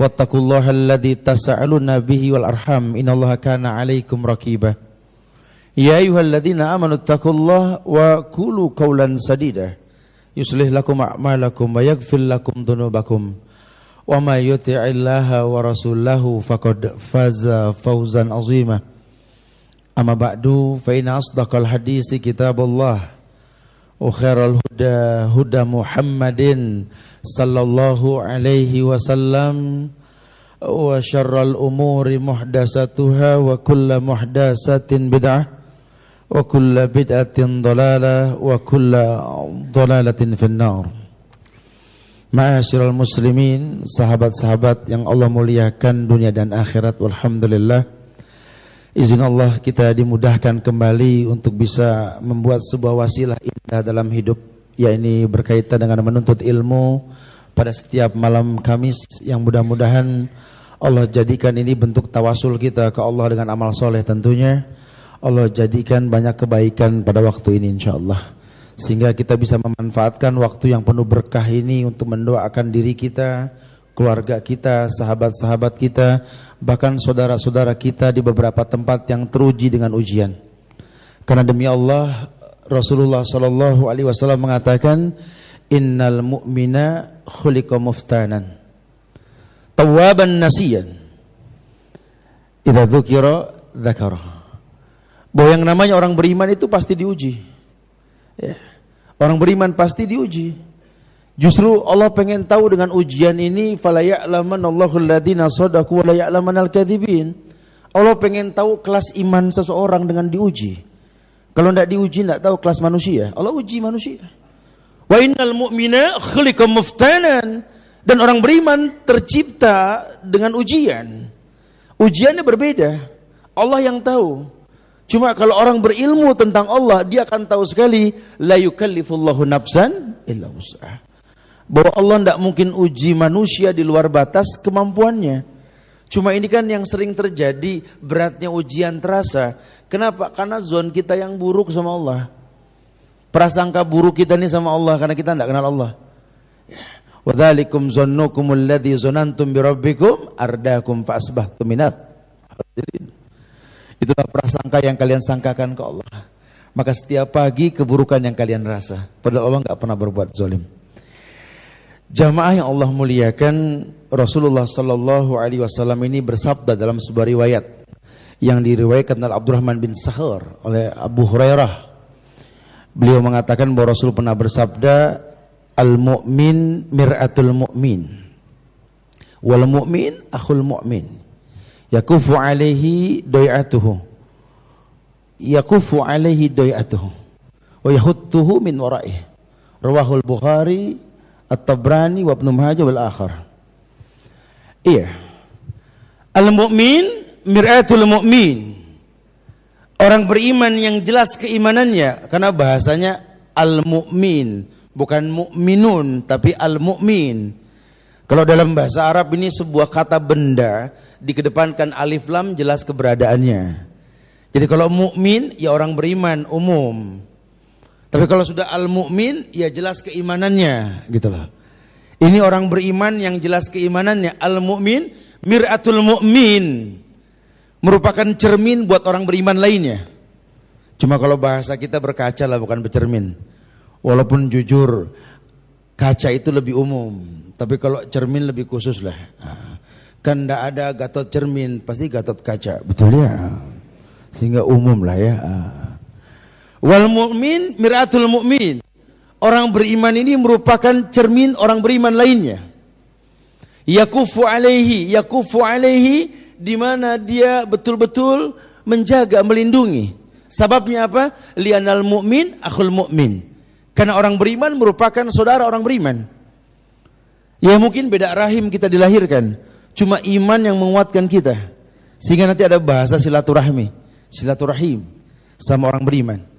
wattaqullaha alladzi tasaaluna bihi wal arham innallaha kana 'alaikum raqiba. Ya ayyuhalladzina amanu taqullaha wa qulu qawlan sadida yuslih lakum a'malakum wa yaghfir lakum dhunubakum wa may yuti'illaha wa rasulahu faqad faza fawzan 'azima. Amma ba'du fa inna asdaqal hadisi kitabullah wa khairal huda huda Muhammadin sallallahu alaihi wasallam wa syarral umuri muhdatsatuha wa kullu muhdatsatin bid'ah wa kullu bid'atin dhalalah wa kullu dhalalatin finnar. Ma'asyiral muslimin, sahabat-sahabat yang Allah muliakan dunia dan akhirat, walhamdulillah, izin Allah kita dimudahkan kembali untuk bisa membuat sebuah wasilah indah dalam hidup, yakni berkaitan dengan menuntut ilmu pada setiap malam Kamis, yang mudah-mudahan Allah jadikan ini bentuk tawasul kita ke Allah dengan amal soleh tentunya. Allah jadikan banyak kebaikan pada waktu ini insyaallah, sehingga kita bisa memanfaatkan waktu yang penuh berkah ini untuk mendoakan diri kita, keluarga kita, sahabat-sahabat kita, bahkan saudara-saudara kita di beberapa tempat yang teruji dengan ujian. Karena demi Allah, Rasulullah sallallahu alaihi wasallam mengatakan, innal mu'mina khuliqa muftanan tawwaban nasiyan idza dzukira dzakara. Bahwa yang namanya orang beriman itu pasti diuji, ya. Orang beriman pasti diuji. Justru Allah pengen tahu dengan ujian ini, fala ya'lamanallahu alladziina shadaqu wa la ya'lamanal kadzibin. Allah pengen tahu kelas iman seseorang dengan diuji. Kalau tidak diuji, tidak tahu kelas manusia. Allah uji manusia. Wa innal mu'mina khuliqa muftanan. Dan orang beriman tercipta dengan ujian. Ujiannya berbeda. Allah yang tahu. Cuma kalau orang berilmu tentang Allah, dia akan tahu sekali, la yukallifullahu nafsan illa wus'aha. Bahwa Allah tidak mungkin uji manusia di luar batas kemampuannya. Cuma ini kan yang sering terjadi, beratnya ujian terasa. Kenapa? Karena zon kita yang buruk sama Allah. Prasangka buruk kita ini sama Allah, karena kita tidak kenal Allah. Wa dzalikum zannukumul ladzi zanantum bi rabbikum ardakum fa asbahtum minal khasirin. Itulah prasangka yang kalian sangkakan ke Allah. Maka setiap pagi keburukan yang kalian rasa, padahal Allah enggak pernah berbuat zalim. Jamaah yang Allah muliakan, Rasulullah sallallahu alaihi wasallam ini bersabda dalam sebuah riwayat yang diriwayatkan oleh Abdurrahman bin Sakhar oleh Abu Hurairah. Beliau mengatakan bahwa Rasul pernah bersabda, al-mu'min mir'atul mu'min wal mu'min akhul mu'min yakufu alaihi doy'atuhu wa yahuttuhu min wara'ih. Rawahul Bukhari, At-Tabrani wa Ibnu Majah wal akhar. Iya, al-mu'min mir'atul mu'min, orang beriman yang jelas keimanannya. Karena bahasanya al-mu'min, bukan mu'minun, tapi al-mu'min. Kalau dalam bahasa Arab ini sebuah kata benda, dikedepankan alif lam, jelas keberadaannya. Jadi kalau mukmin ya orang beriman umum. Tapi kalau sudah al-mu'min ya jelas keimanannya, gitu loh. Ini orang beriman yang jelas keimanannya. Al-mu'min mir'atul mu'min, merupakan cermin buat orang beriman lainnya. Cuma kalau bahasa kita berkaca lah, bukan bercermin. Walaupun jujur kaca itu lebih umum, tapi kalau cermin lebih khusus lah. Kan tidak ada Gatot cermin, pasti Gatot kaca, betul ya? Sehingga umum lah ya. Wal mu'min mir'atul mu'min, orang beriman ini merupakan cermin orang beriman lainnya. Yakufu alaihi, di mana dia betul-betul menjaga, melindungi. Sababnya apa? Li'anal mu'min akhul mu'min, karena orang beriman merupakan saudara orang beriman. Ya mungkin beda rahim kita dilahirkan, cuma iman yang menguatkan kita, sehingga nanti ada bahasa silaturahim sama orang beriman.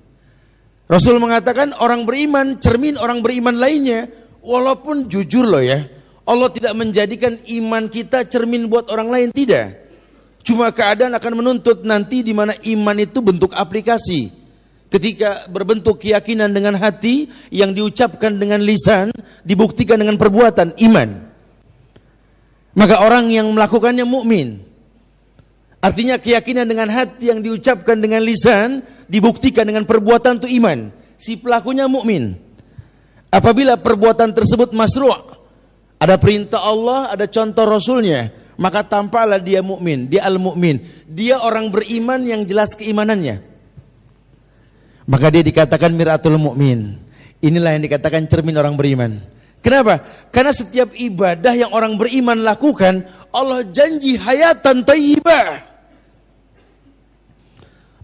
Rasul mengatakan orang beriman cermin orang beriman lainnya. Walaupun jujur loh ya, Allah tidak menjadikan iman kita cermin buat orang lain, tidak. Cuma keadaan akan menuntut nanti di mana iman itu bentuk aplikasi. Ketika berbentuk keyakinan dengan hati, yang diucapkan dengan lisan, dibuktikan dengan perbuatan, iman. Maka orang yang melakukannya mukmin. Artinya keyakinan dengan hati yang diucapkan dengan lisan dibuktikan dengan perbuatan itu iman. Si pelakunya mukmin. Apabila perbuatan tersebut masyru', ada perintah Allah, ada contoh Rasulnya, maka tampaklah dia mukmin, dia al-mukmin. Dia orang beriman yang jelas keimanannya. Maka dia dikatakan miratul mukmin. Inilah yang dikatakan cermin orang beriman. Kenapa? Karena setiap ibadah yang orang beriman lakukan, Allah janji hayatan thayyibah.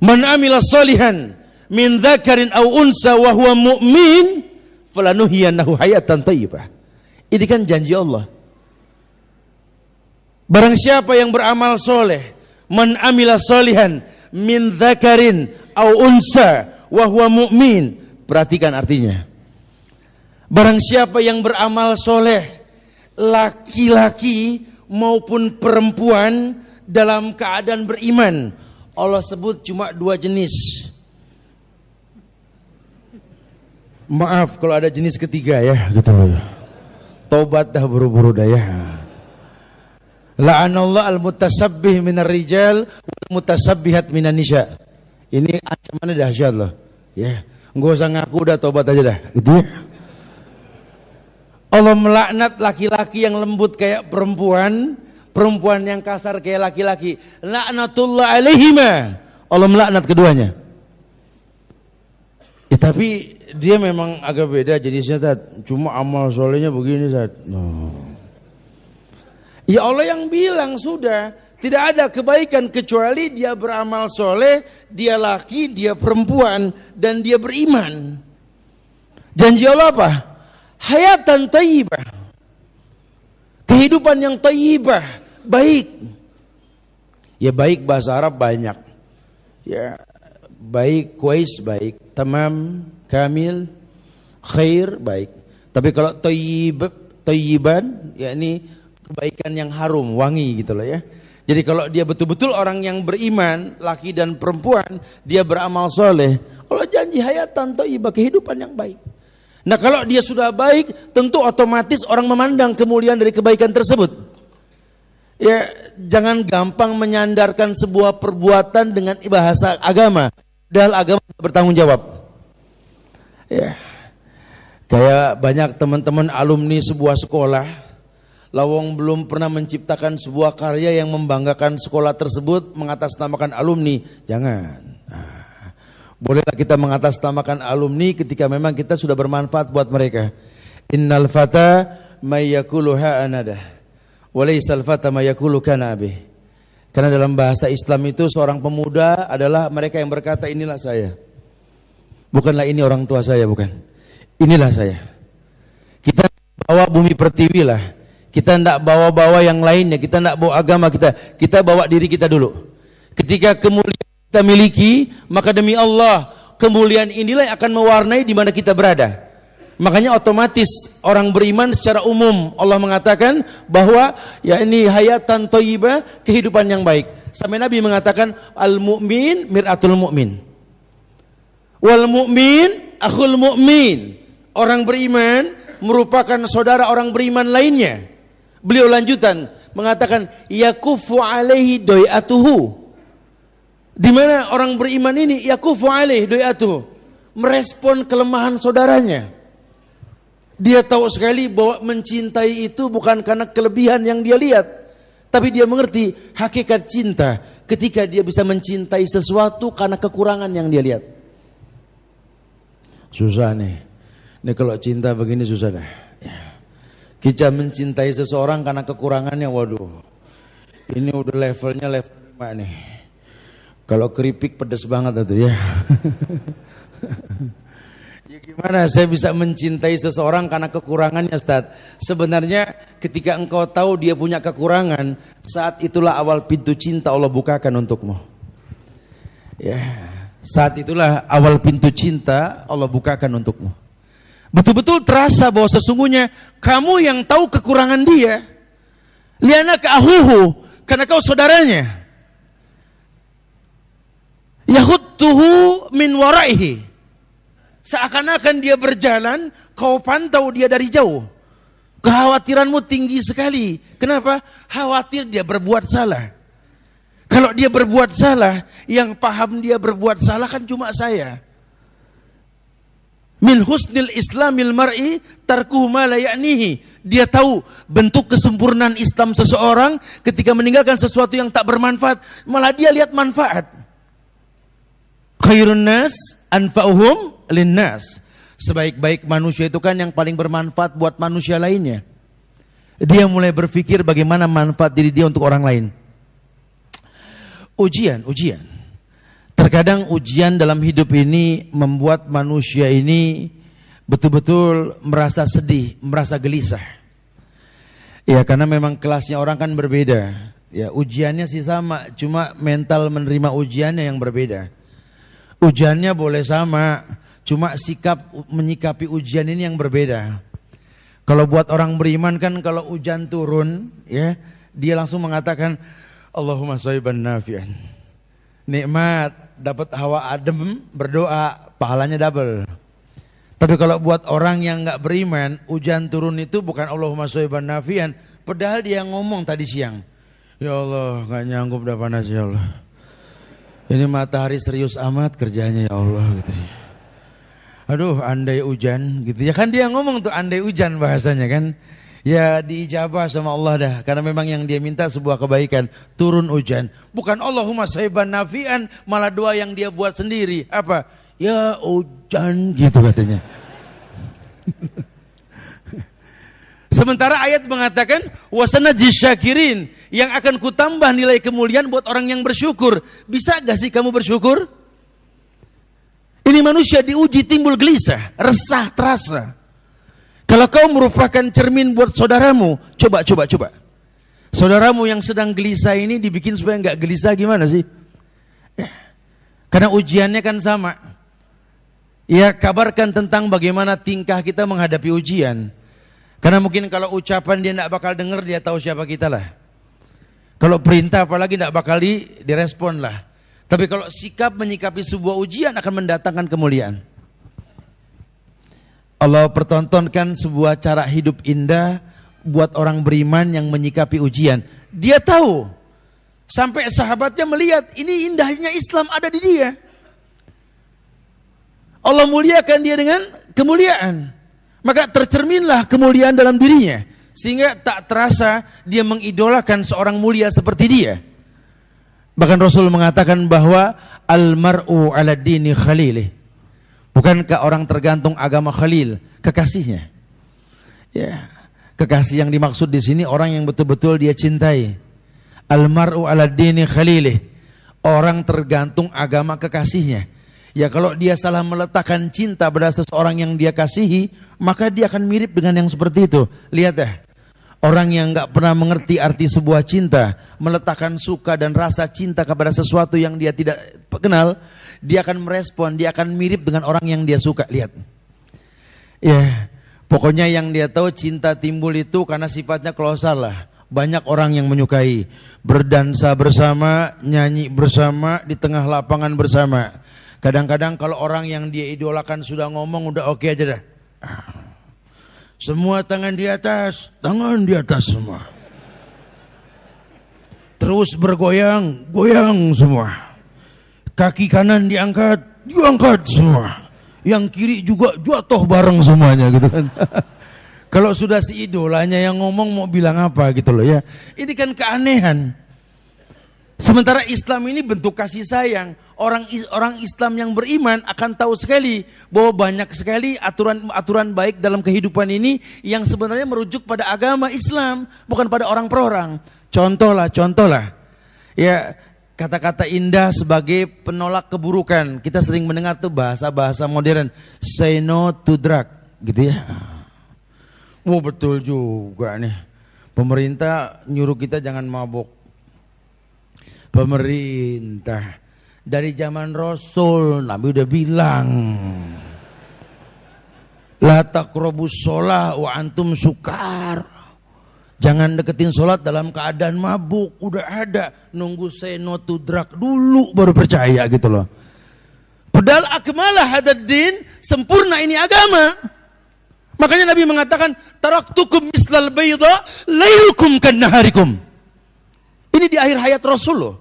Man amila salihan min dzakarin aw unsa wa huwa mu'min falanuhyiyannahu hayatan thayyibah. Ini kan janji Allah. Barang siapa yang beramal soleh, man amila salihan min dzakarin aw unsa wa huwa mu'min. Perhatikan artinya. Barang siapa yang beramal soleh, laki-laki maupun perempuan dalam keadaan beriman, Allah sebut cuma 2 jenis. Maaf kalau ada jenis ketiga ya, gitu loh. Tobat dah buru-buru dah ya. La'anallah al-mutasabbih minar rijal wal mutasabbihat minan nisa. Ini ancamannya dahsyat loh. Ya, enggak usah ngaku, udah tobat aja dah, gitu ya. Allah melaknat laki-laki yang lembut kayak perempuan, perempuan yang kasar kayak laki-laki. Laknatullah alaihima. Allah melaknat keduanya. Ya, tapi dia memang agak beda jenisnya, Tad. Cuma amal solehnya begini, Tad. No. Ya Allah yang bilang sudah, tidak ada kebaikan kecuali dia beramal soleh, dia laki, dia perempuan, dan dia beriman. Janji Allah apa? Hayatan thayyibah. Kehidupan yang thayyibah, baik. Ya baik bahasa Arab banyak. Ya baik, kuais baik, tamam, kamil, khair baik. Tapi kalau thayyiban, yakni kebaikan yang harum, wangi gitu loh ya. Jadi kalau dia betul-betul orang yang beriman, laki dan perempuan, dia beramal soleh, Allah janji hayatan thayyibah, kehidupan yang baik. Nah kalau dia sudah baik, tentu otomatis orang memandang kemuliaan dari kebaikan tersebut. Ya, jangan gampang menyandarkan sebuah perbuatan dengan bahasa agama, padahal agama bertanggung jawab. Ya, kayak banyak teman-teman alumni sebuah sekolah, lawang belum pernah menciptakan sebuah karya yang membanggakan sekolah tersebut, mengatasnamakan alumni. Jangan. Bolehlah kita mengatasnamakan alumni ketika memang kita sudah bermanfaat buat mereka. Innal fata may yaqulu ha anada wa laysal fata may yaqulu kana abi. Karena dalam bahasa Islam itu seorang pemuda adalah mereka yang berkata inilah saya. Bukanlah ini orang tua saya, bukan. Inilah saya. Kita bawa bumi pertiwi lah. Kita tidak bawa-bawa yang lainnya, kita tidak bawa agama kita bawa diri kita dulu. Ketika kemuliaan kita miliki, maka demi Allah kemuliaan inilah yang akan mewarnai di mana kita berada. Makanya otomatis orang beriman secara umum Allah mengatakan bahwa ya ini hayatan thayyibah, kehidupan yang baik. Sampai Nabi mengatakan al-mu'min mir'atul mu'min. Wal mu'min akhul mu'min. Orang beriman merupakan saudara orang beriman lainnya. Beliau lanjutan mengatakan yakufu alaihi doyatuhu. Di mana orang beriman ini yakufu alaihi doyatuhu, merespon kelemahan saudaranya. Dia tahu sekali bahwa mencintai itu bukan karena kelebihan yang dia lihat, tapi dia mengerti hakikat cinta ketika dia bisa mencintai sesuatu karena kekurangan yang dia lihat. Susah nih. Ini kalau cinta begini susah dah. Kita mencintai seseorang karena kekurangannya, waduh. Ini udah levelnya level 5 nih. Kalau keripik pedas banget itu ya. Ya gimana saya bisa mencintai seseorang karena kekurangannya, Ustaz? Sebenarnya ketika engkau tahu dia punya kekurangan, saat itulah awal pintu cinta Allah bukakan untukmu. Ya, saat itulah awal pintu cinta Allah bukakan untukmu. Betul-betul terasa bahwa sesungguhnya kamu yang tahu kekurangan dia. Lianaka ahuhu, karena kau saudaranya. Yahuttuhu min waraihi. Seakan-akan dia berjalan, kau pantau dia dari jauh. Kekhawatiranmu tinggi sekali. Kenapa? Khawatir dia berbuat salah. Kalau dia berbuat salah, yang paham dia berbuat salah kan cuma saya. Min husnil islamil mar'i tarkuhu ma la ya'nihi. Dia tahu bentuk kesempurnaan Islam seseorang ketika meninggalkan sesuatu yang tak bermanfaat, malah dia lihat manfaat. Khairun nas anfa'uhum linnas. Sebaik-baik manusia itu kan yang paling bermanfaat buat manusia lainnya. Dia mulai berpikir bagaimana manfaat diri dia untuk orang lain. Ujian. Terkadang ujian dalam hidup ini membuat manusia ini betul-betul merasa sedih, merasa gelisah. Ya, karena memang kelasnya orang kan berbeda. Ya, ujiannya sih sama, cuma mental menerima ujiannya yang berbeda. Ujiannya boleh sama, cuma sikap menyikapi ujian ini yang berbeda. Kalau buat orang beriman kan kalau hujan turun, ya, dia langsung mengatakan Allahumma shayban nafi'an. Nikmat, dapat hawa adem, berdoa, pahalanya double. Tapi kalau buat orang yang enggak beriman, hujan turun itu bukan Allahumma shayban nafi'an, padahal dia ngomong tadi siang, ya Allah, enggak nyanggup dah panas ya Allah. Ini matahari serius amat kerjanya ya Allah gitu ya. Aduh, andai hujan gitu ya kan, dia ngomong tuh andai hujan bahasanya kan. Ya diijabah sama Allah dah, karena memang yang dia minta sebuah kebaikan, turun hujan. Bukan Allahumma shayban nafi'an, malah doa yang dia buat sendiri. Apa? Ya hujan gitu katanya. Sementara ayat mengatakan wasanajzi syakirin, yang akan kutambah nilai kemuliaan buat orang yang bersyukur. Bisa gak sih kamu bersyukur? Ini manusia diuji, timbul gelisah, resah, terasa. Kalau kau merupakan cermin buat saudaramu, coba. Saudaramu yang sedang gelisah ini dibikin supaya enggak gelisah gimana sih? Ya. Karena ujiannya kan sama. Ya, kabarkan tentang bagaimana tingkah kita menghadapi ujian. Karena mungkin kalau ucapan dia enggak bakal dengar, dia tahu siapa kita lah. Kalau perintah apalagi enggak bakal direspon lah. Tapi kalau sikap menyikapi sebuah ujian akan mendatangkan kemuliaan. Allah pertontonkan sebuah cara hidup indah buat orang beriman yang menyikapi ujian. Dia tahu, sampai sahabatnya melihat ini indahnya Islam ada di dia. Allah muliakan dia dengan kemuliaan. Maka tercerminlah kemuliaan dalam dirinya, sehingga tak terasa dia mengidolakan seorang mulia seperti dia. Bahkan Rasul mengatakan bahwa al-mar'u ala dini khalilih. Bukankah orang tergantung agama Khalil, kekasihnya? Ya, kekasih yang dimaksud di sini orang yang betul-betul dia cintai. Al-mar'u ala dini khalilih. Orang tergantung agama kekasihnya. Ya, kalau dia salah meletakkan cinta pada seseorang yang dia kasihi, maka dia akan mirip dengan yang seperti itu. Lihat dah, orang yang enggak pernah mengerti arti sebuah cinta, meletakkan suka dan rasa cinta kepada sesuatu yang dia tidak kenal, dia akan merespon, dia akan mirip dengan orang yang dia suka. Lihat. Ya, pokoknya yang dia tahu cinta timbul itu karena sifatnya kolosal lah. Banyak orang yang menyukai, berdansa bersama, nyanyi bersama, di tengah lapangan bersama. Kadang-kadang kalau orang yang dia idolakan sudah ngomong, udah oke aja dah. Semua tangan di atas semua. Terus bergoyang, goyang semua. Kaki kanan diangkat semua. Yang kiri juga jatuh bareng semuanya gitu kan. Kalau sudah si idolanya yang ngomong mau bilang apa gitu loh ya. Ini kan keanehan. Sementara Islam ini bentuk kasih sayang. Orang Islam yang beriman akan tahu sekali bahwa banyak sekali aturan baik dalam kehidupan ini yang sebenarnya merujuk pada agama Islam, bukan pada orang per orang. Contoh lah. Ya, kata-kata indah sebagai penolak keburukan. Kita sering mendengar tuh bahasa-bahasa modern. Say no to drug, gitu ya. Oh, betul juga nih. Pemerintah nyuruh kita jangan mabuk. Pemerintah dari zaman Rasul, Nabi udah bilang, la taqrabus shalah wa antum sukar. Jangan deketin sholat dalam keadaan mabuk. Udah ada, nunggu say no to drug dulu baru percaya gitu loh. Padahal akmalah hadad din, sempurna ini agama. Makanya Nabi mengatakan, taraktukum mislal bayda lailukum kannaharikum. Ini di akhir hayat Rasul loh.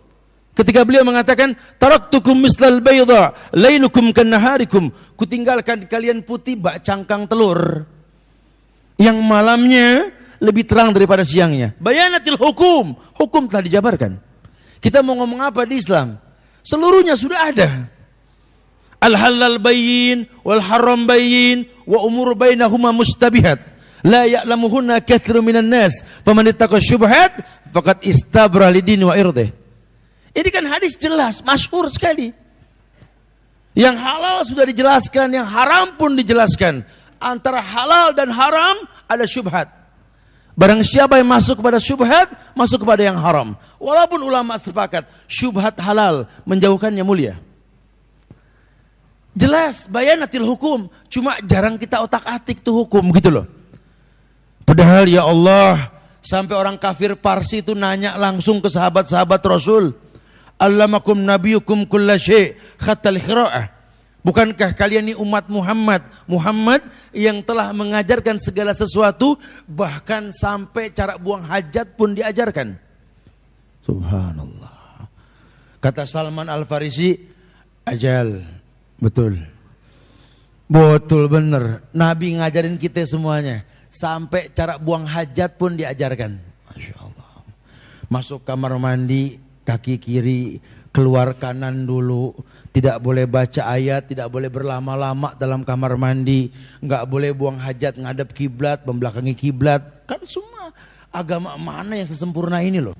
Ketika beliau mengatakan, taraktukum mislal bayda lailukum kannaharikum. Kutinggalkan kalian putih bak cangkang telur. Yang malamnya lebih terang daripada siangnya. Bayanatil hukum. Hukum telah dijabarkan. Kita mau ngomong apa di Islam? Seluruhnya sudah ada. Al-halal bayyin wal haram bayyin wa umur bainahuma mustabihat la ya'lamuhunna katsirun minan nas faman ittaqa syubhat faqad istabra lidin wa irdih. Ini kan hadis jelas, masyhur sekali. Yang halal sudah dijelaskan, yang haram pun dijelaskan. Antara halal dan haram ada syubhat. Barang siapa yang masuk kepada syubhat, masuk kepada yang haram. Walaupun ulama sepakat syubhat halal, menjauhkannya mulia. Jelas, bayanatil hukum. Cuma jarang kita otak-atik tuh hukum gitu loh. Padahal ya Allah, sampai orang kafir Parsi itu nanya langsung ke sahabat-sahabat Rasul. Allamakum nabiyukum kulla syai' khatal khira'ah. Bukankah kalian ini umat Muhammad? Muhammad yang telah mengajarkan segala sesuatu, bahkan sampai cara buang hajat pun diajarkan. Subhanallah. Kata Salman Al-Farisi, ajal. Betul. Betul bener. Nabi ngajarin kita semuanya. Sampai cara buang hajat pun diajarkan. Masya Allah. Masuk kamar mandi, kaki kiri, keluar kanan dulu. Tidak boleh baca ayat, tidak boleh berlama-lama dalam kamar mandi. Enggak boleh buang hajat ngadep kiblat, membelakangi kiblat. Kan semua agama mana yang sesempurna ini loh.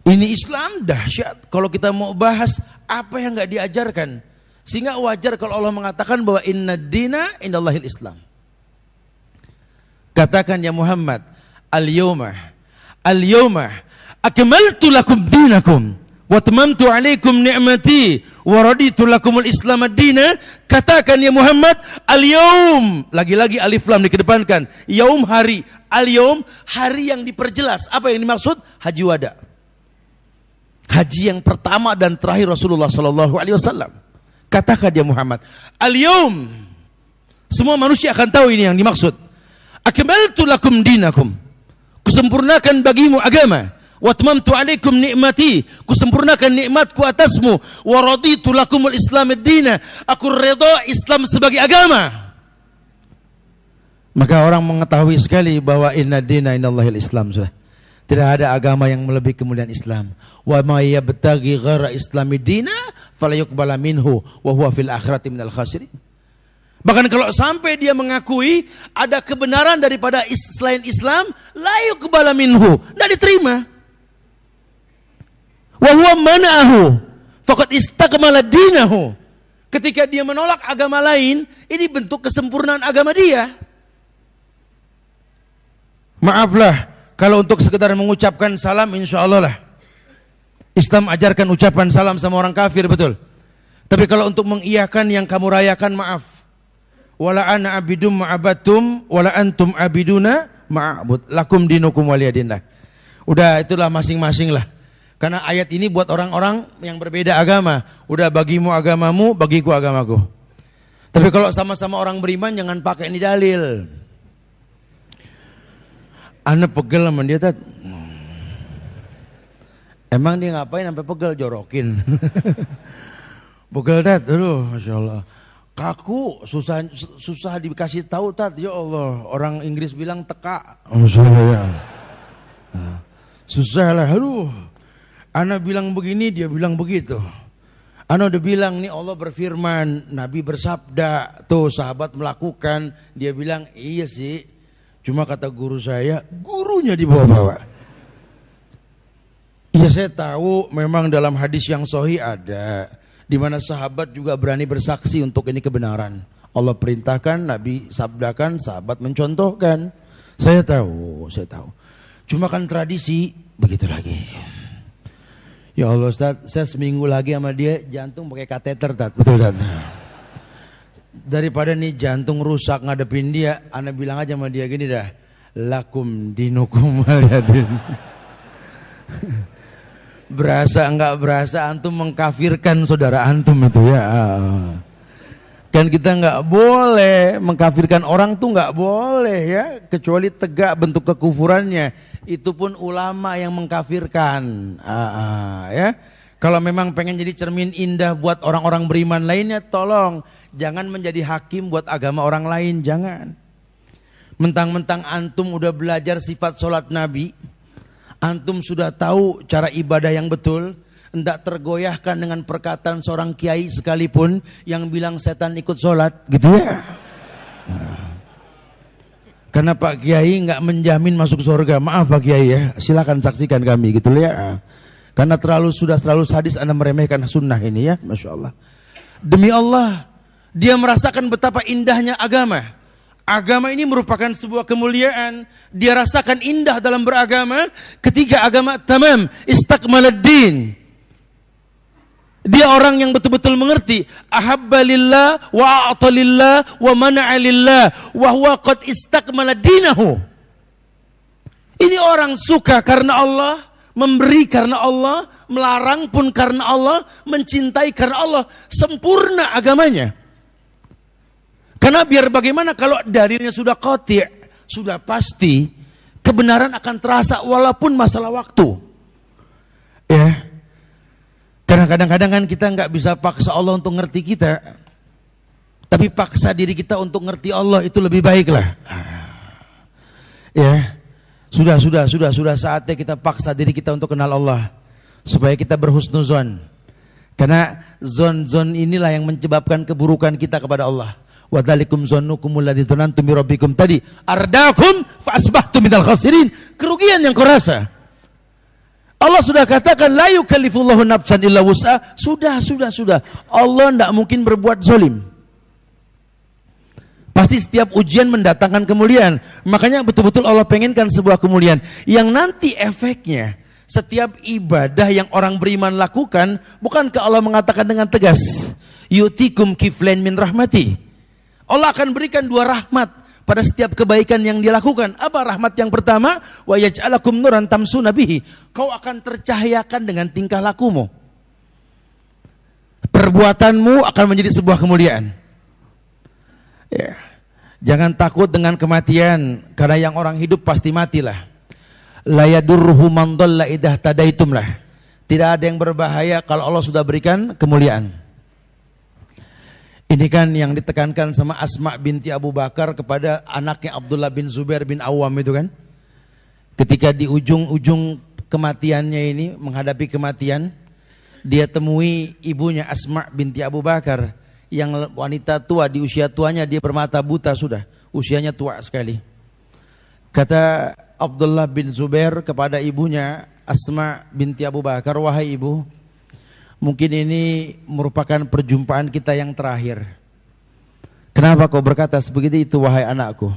Ini Islam dahsyat. Kalau kita mau bahas apa yang enggak diajarkan. Sehingga wajar kalau Allah mengatakan bahwa inna dina indallahil Islam. Katakan ya Muhammad, al-yawma akmaltu lakum dinakum wa atmamtu alaikum ni'mati wa raditu lakumul Islam ad-dina. Katakan ya Muhammad, al-yawm, lagi-lagi alif lam dikedepankan. Yaum hari, al-yawm hari yang diperjelas. Apa yang dimaksud? Haji wada. Haji yang pertama dan terakhir Rasulullah sallallahu alaihi wasallam. Katakan dia Muhammad, al-yawm, semua manusia akan tahu ini yang dimaksud. Akmaltu lakum dinakum, kusempurnakan bagimu agama. Wa atmamtu alaikum ni'mati, kusempurnakan nikmatku atasmu. Wa raditu lakumul Islam ad-dina, aku redha Islam sebagai agama. Maka orang mengetahui sekali bahwa inna dina indallahil Islam sudah. Tidak ada agama yang melebihi kemuliaan Islam. Wa may yabtaghi ghaira islami dina fala yuqbala minhu wa huwa fil akhirati minal khasirin. Bahkan kalau sampai dia mengakui ada kebenaran daripada selain Islam, la yuqbala minhu, tidak diterima. Wa huwa mana'ahu faqad istakmala dinahu. Ketika dia menolak agama lain, ini bentuk kesempurnaan agama dia. Maaflah kalau untuk sekedar mengucapkan salam, insya Allah lah. Islam ajarkan ucapan salam sama orang kafir, betul. Tapi kalau untuk mengiyakan yang kamu rayakan, maaf. Wala ana abidum ma'abatum, wala antum abiduna ma'abud. Lakum dinukum waliyadinlah. Udah, itulah masing-masing lah. Karena ayat ini buat orang-orang yang berbeda agama. Udah, bagimu agamamu, bagiku agamaku. Tapi kalau sama-sama orang beriman, jangan pakai ini dalil. Ana pegel sama dia tat. Emang dia ngapain sampai pegel, jorokin. Pegel tat, aduh, masya Allah. Kaku, susah dikasih tahu tat, ya Allah. Orang Inggris bilang teka. Susah lah, aduh. Ana bilang begini, dia bilang begitu. Ana udah bilang nih Allah berfirman, Nabi bersabda, tuh sahabat melakukan, dia bilang iya sih. Cuma kata guru saya, gurunya dibawa-bawa. Iya saya tahu memang dalam hadis yang sahih ada. Di mana sahabat juga berani bersaksi untuk ini kebenaran. Allah perintahkan, Nabi sabdakan, sahabat mencontohkan. Saya tahu. Cuma kan tradisi, begitu lagi. Ya Allah Ustaz, saya seminggu lagi sama dia jantung pakai kateter, Ustaz. Betul Ustaz. Daripada nih jantung rusak ngadepin dia, ana bilang aja sama dia gini dah, lakum dinukum waliyadin. Berasa enggak berasa antum mengkafirkan saudara antum itu ya. Kan kita nggak boleh mengkafirkan orang tuh nggak boleh ya, kecuali tegak bentuk kekufurannya. Itu pun ulama yang mengkafirkan. Ya. Kalau memang pengen jadi cermin indah buat orang-orang beriman lainnya, tolong jangan menjadi hakim buat agama orang lain, jangan. Mentang-mentang antum udah belajar sifat sholat Nabi, antum sudah tahu cara ibadah yang betul, hendak tergoyahkan dengan perkataan seorang kiai sekalipun yang bilang setan ikut sholat, gitu ya. Karena Pak Kiai nggak menjamin masuk surga, maaf Pak Kiai ya, silakan saksikan kami, gitu ya. Karena sudah terlalu sadis Anda meremehkan sunnah ini ya, Masya Allah. Demi Allah, dia merasakan betapa indahnya agama. Agama ini merupakan sebuah kemuliaan. Dia rasakan indah dalam beragama ketika agama tamam, istakmaladdin. Dia orang yang betul-betul mengerti ahabba lillah wa a'ta lillah wa mana'a lillah wa huwa qad istakmala dinahu. Ini orang suka karena Allah, memberi karena Allah, melarang pun karena Allah, mencintai karena Allah, sempurna agamanya. Karena biar bagaimana kalau dalilnya sudah qati', sudah pasti, kebenaran akan terasa walaupun masalah waktu. Ya. Karena kadang-kadang kan kita nggak bisa paksa Allah untuk ngerti kita, tapi paksa diri kita untuk ngerti Allah itu lebih baik lah. Ya, sudah saatnya kita paksa diri kita untuk kenal Allah supaya kita berhusnuzon. Karena zon inilah yang menyebabkan keburukan kita kepada Allah. Wa dzalikum zannukum alladzi dzanantum bi rabbikum tadi ardakum fa asbahtum minal khasirin. Kerugian yang kau rasa. Allah sudah katakan la yukallifullahu nafsan illa wus'aha. Sudah. Allah tidak mungkin berbuat zalim. Pasti setiap ujian mendatangkan kemuliaan. Makanya betul-betul Allah pengenkan sebuah kemuliaan yang nanti efeknya setiap ibadah yang orang beriman lakukan, bukankah Allah mengatakan dengan tegas, yu'tikum kiflain min rahmati. Allah akan berikan 2 rahmat pada setiap kebaikan yang dia lakukan. Apa rahmat yang pertama? Wa yaj'alakum nuran tamsuna bihi. Kau akan tercahayakan dengan tingkah lakumu. Perbuatanmu akan menjadi sebuah kemuliaan. Ya. Jangan takut dengan kematian, karena yang orang hidup pasti matilah. La yadurruhu man dhalla idza tadaitumlah. Tidak ada yang berbahaya kalau Allah sudah berikan kemuliaan. Ini kan yang ditekankan sama Asma binti Abu Bakar kepada anaknya Abdullah bin Zubair bin Awam itu kan. Ketika di ujung-ujung kematiannya ini, menghadapi kematian, dia temui ibunya Asma binti Abu Bakar yang wanita tua, di usia tuanya dia bermata buta sudah, usianya tua sekali. Kata Abdullah bin Zubair kepada ibunya Asma binti Abu Bakar, wahai ibu, mungkin ini merupakan perjumpaan kita yang terakhir. Kenapa kau berkata sebegitu itu wahai anakku?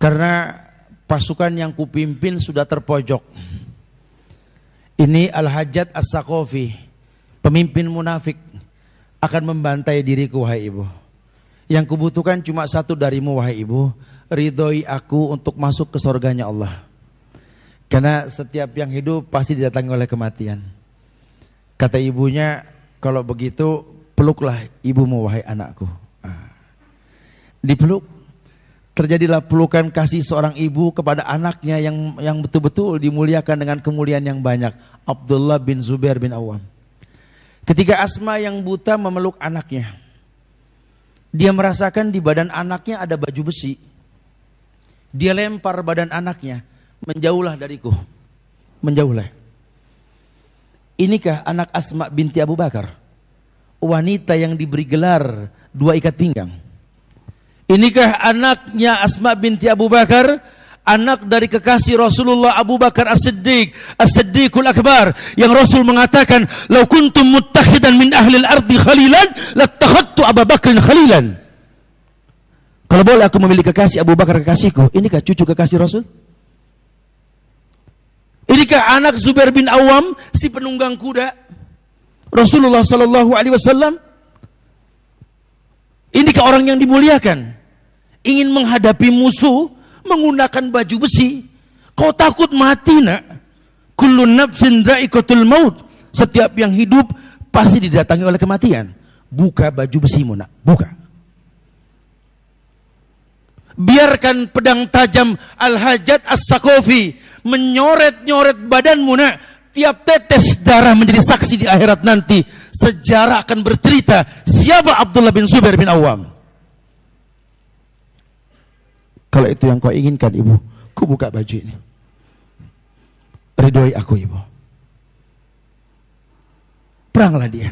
Karena pasukan yang kupimpin sudah terpojok. Ini Al-Hajjaj As-Saqafi, pemimpin munafik, akan membantai diriku wahai ibu. Yang kubutuhkan cuma satu darimu wahai ibu, ridhoi aku untuk masuk ke surganya Allah. Karena setiap yang hidup pasti didatangi oleh kematian. Kata ibunya, kalau begitu peluklah ibumu wahai anakku. Dipeluk, terjadilah pelukan kasih seorang ibu kepada anaknya yang betul-betul dimuliakan dengan kemuliaan yang banyak, Abdullah bin Zubair bin Awam. Ketika Asma yang buta memeluk anaknya, dia merasakan di badan anaknya ada baju besi. Dia lempar badan anaknya, menjauhlah dariku, menjauhlah. Inikah anak Asma binti Abu Bakar, wanita yang diberi gelar 2 ikat pinggang. Inikah anaknya Asma binti Abu Bakar, anak dari kekasih Rasulullah Abu Bakar As-Siddiq, As-Siddiqul Akbar, yang Rasul mengatakan, "Lau kuntum muttakhidan min ahli al-ardi khalilan, lattakhadtu Abu Bakrin khalilan." Kalau boleh aku memilih kekasih Abu Bakar kekasihku, inikah cucu kekasih Rasul? Inikah anak Zubair bin Awam, si penunggang kuda Rasulullah sallallahu alaihi wasallam? Inikah orang yang dimuliakan, ingin menghadapi musuh menggunakan baju besi? Kau takut mati nak? Kullu nafsin dha'iqatul maut. Setiap yang hidup pasti didatangi oleh kematian. Buka baju besimu nak, buka. Biarkan pedang tajam Al-Hajjaj As-Saqafi menyoret-nyoret badanmu, nak. Tiap tetes darah menjadi saksi di akhirat nanti. Sejarah akan bercerita siapa Abdullah bin Zubair bin Awam. Kalau itu yang kau inginkan, ibu, ku buka baju ini. Ridhoi aku, ibu. Peranglah dia.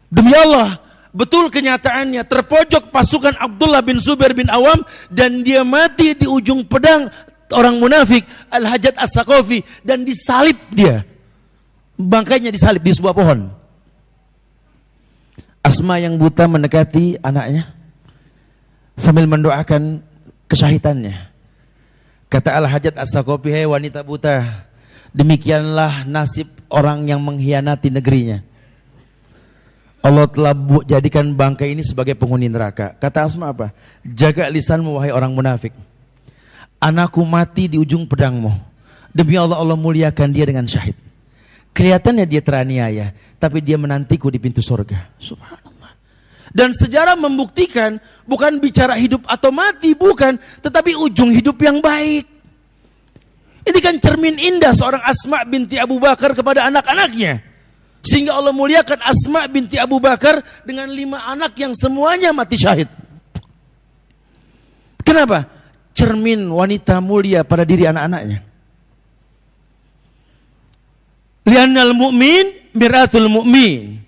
Demi Allah, betul kenyataannya, terpojok pasukan Abdullah bin Zubair bin Awam dan dia mati di ujung pedang orang munafik Al-Hajjaj As-Saqafi dan disalib dia. Bangkainya disalib di sebuah pohon. Asma yang buta mendekati anaknya sambil mendoakan kesyahidannya. Kata Al-Hajjaj As-Saqafi, "Hei wanita buta, demikianlah nasib orang yang mengkhianati negerinya. Allah telah jadikan bangkai ini sebagai penghuni neraka." Kata Asma apa? "Jaga lisanmu wahai orang munafik. Anakku mati di ujung pedangmu. Demi Allah, Allah muliakan dia dengan syahid. Kelihatannya dia teraniaya, tapi dia menantiku di pintu surga." Subhanallah. Dan sejarah membuktikan bukan bicara hidup atau mati, bukan, tetapi ujung hidup yang baik. Ini kan cermin indah seorang Asma binti Abu Bakar kepada anak-anaknya. Sehingga Allah muliakan Asma binti Abu Bakar dengan 5 anak yang semuanya mati syahid. Kenapa? Cermin wanita mulia pada diri anak-anaknya. Li'annal mu'min miratul mu'min.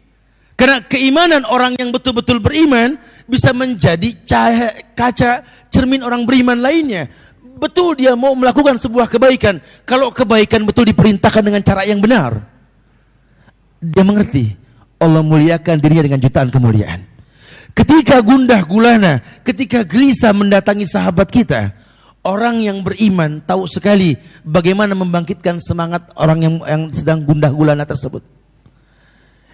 Karena keimanan orang yang betul-betul beriman bisa menjadi kaca cermin orang beriman lainnya. Betul dia mau melakukan sebuah kebaikan, kalau kebaikan betul diperintahkan dengan cara yang benar, dia mengerti Allah muliakan dirinya dengan jutaan kemuliaan. Ketika gundah gulana, ketika gelisah mendatangi sahabat kita, orang yang beriman tahu sekali bagaimana membangkitkan semangat orang yang sedang gundah gulana tersebut.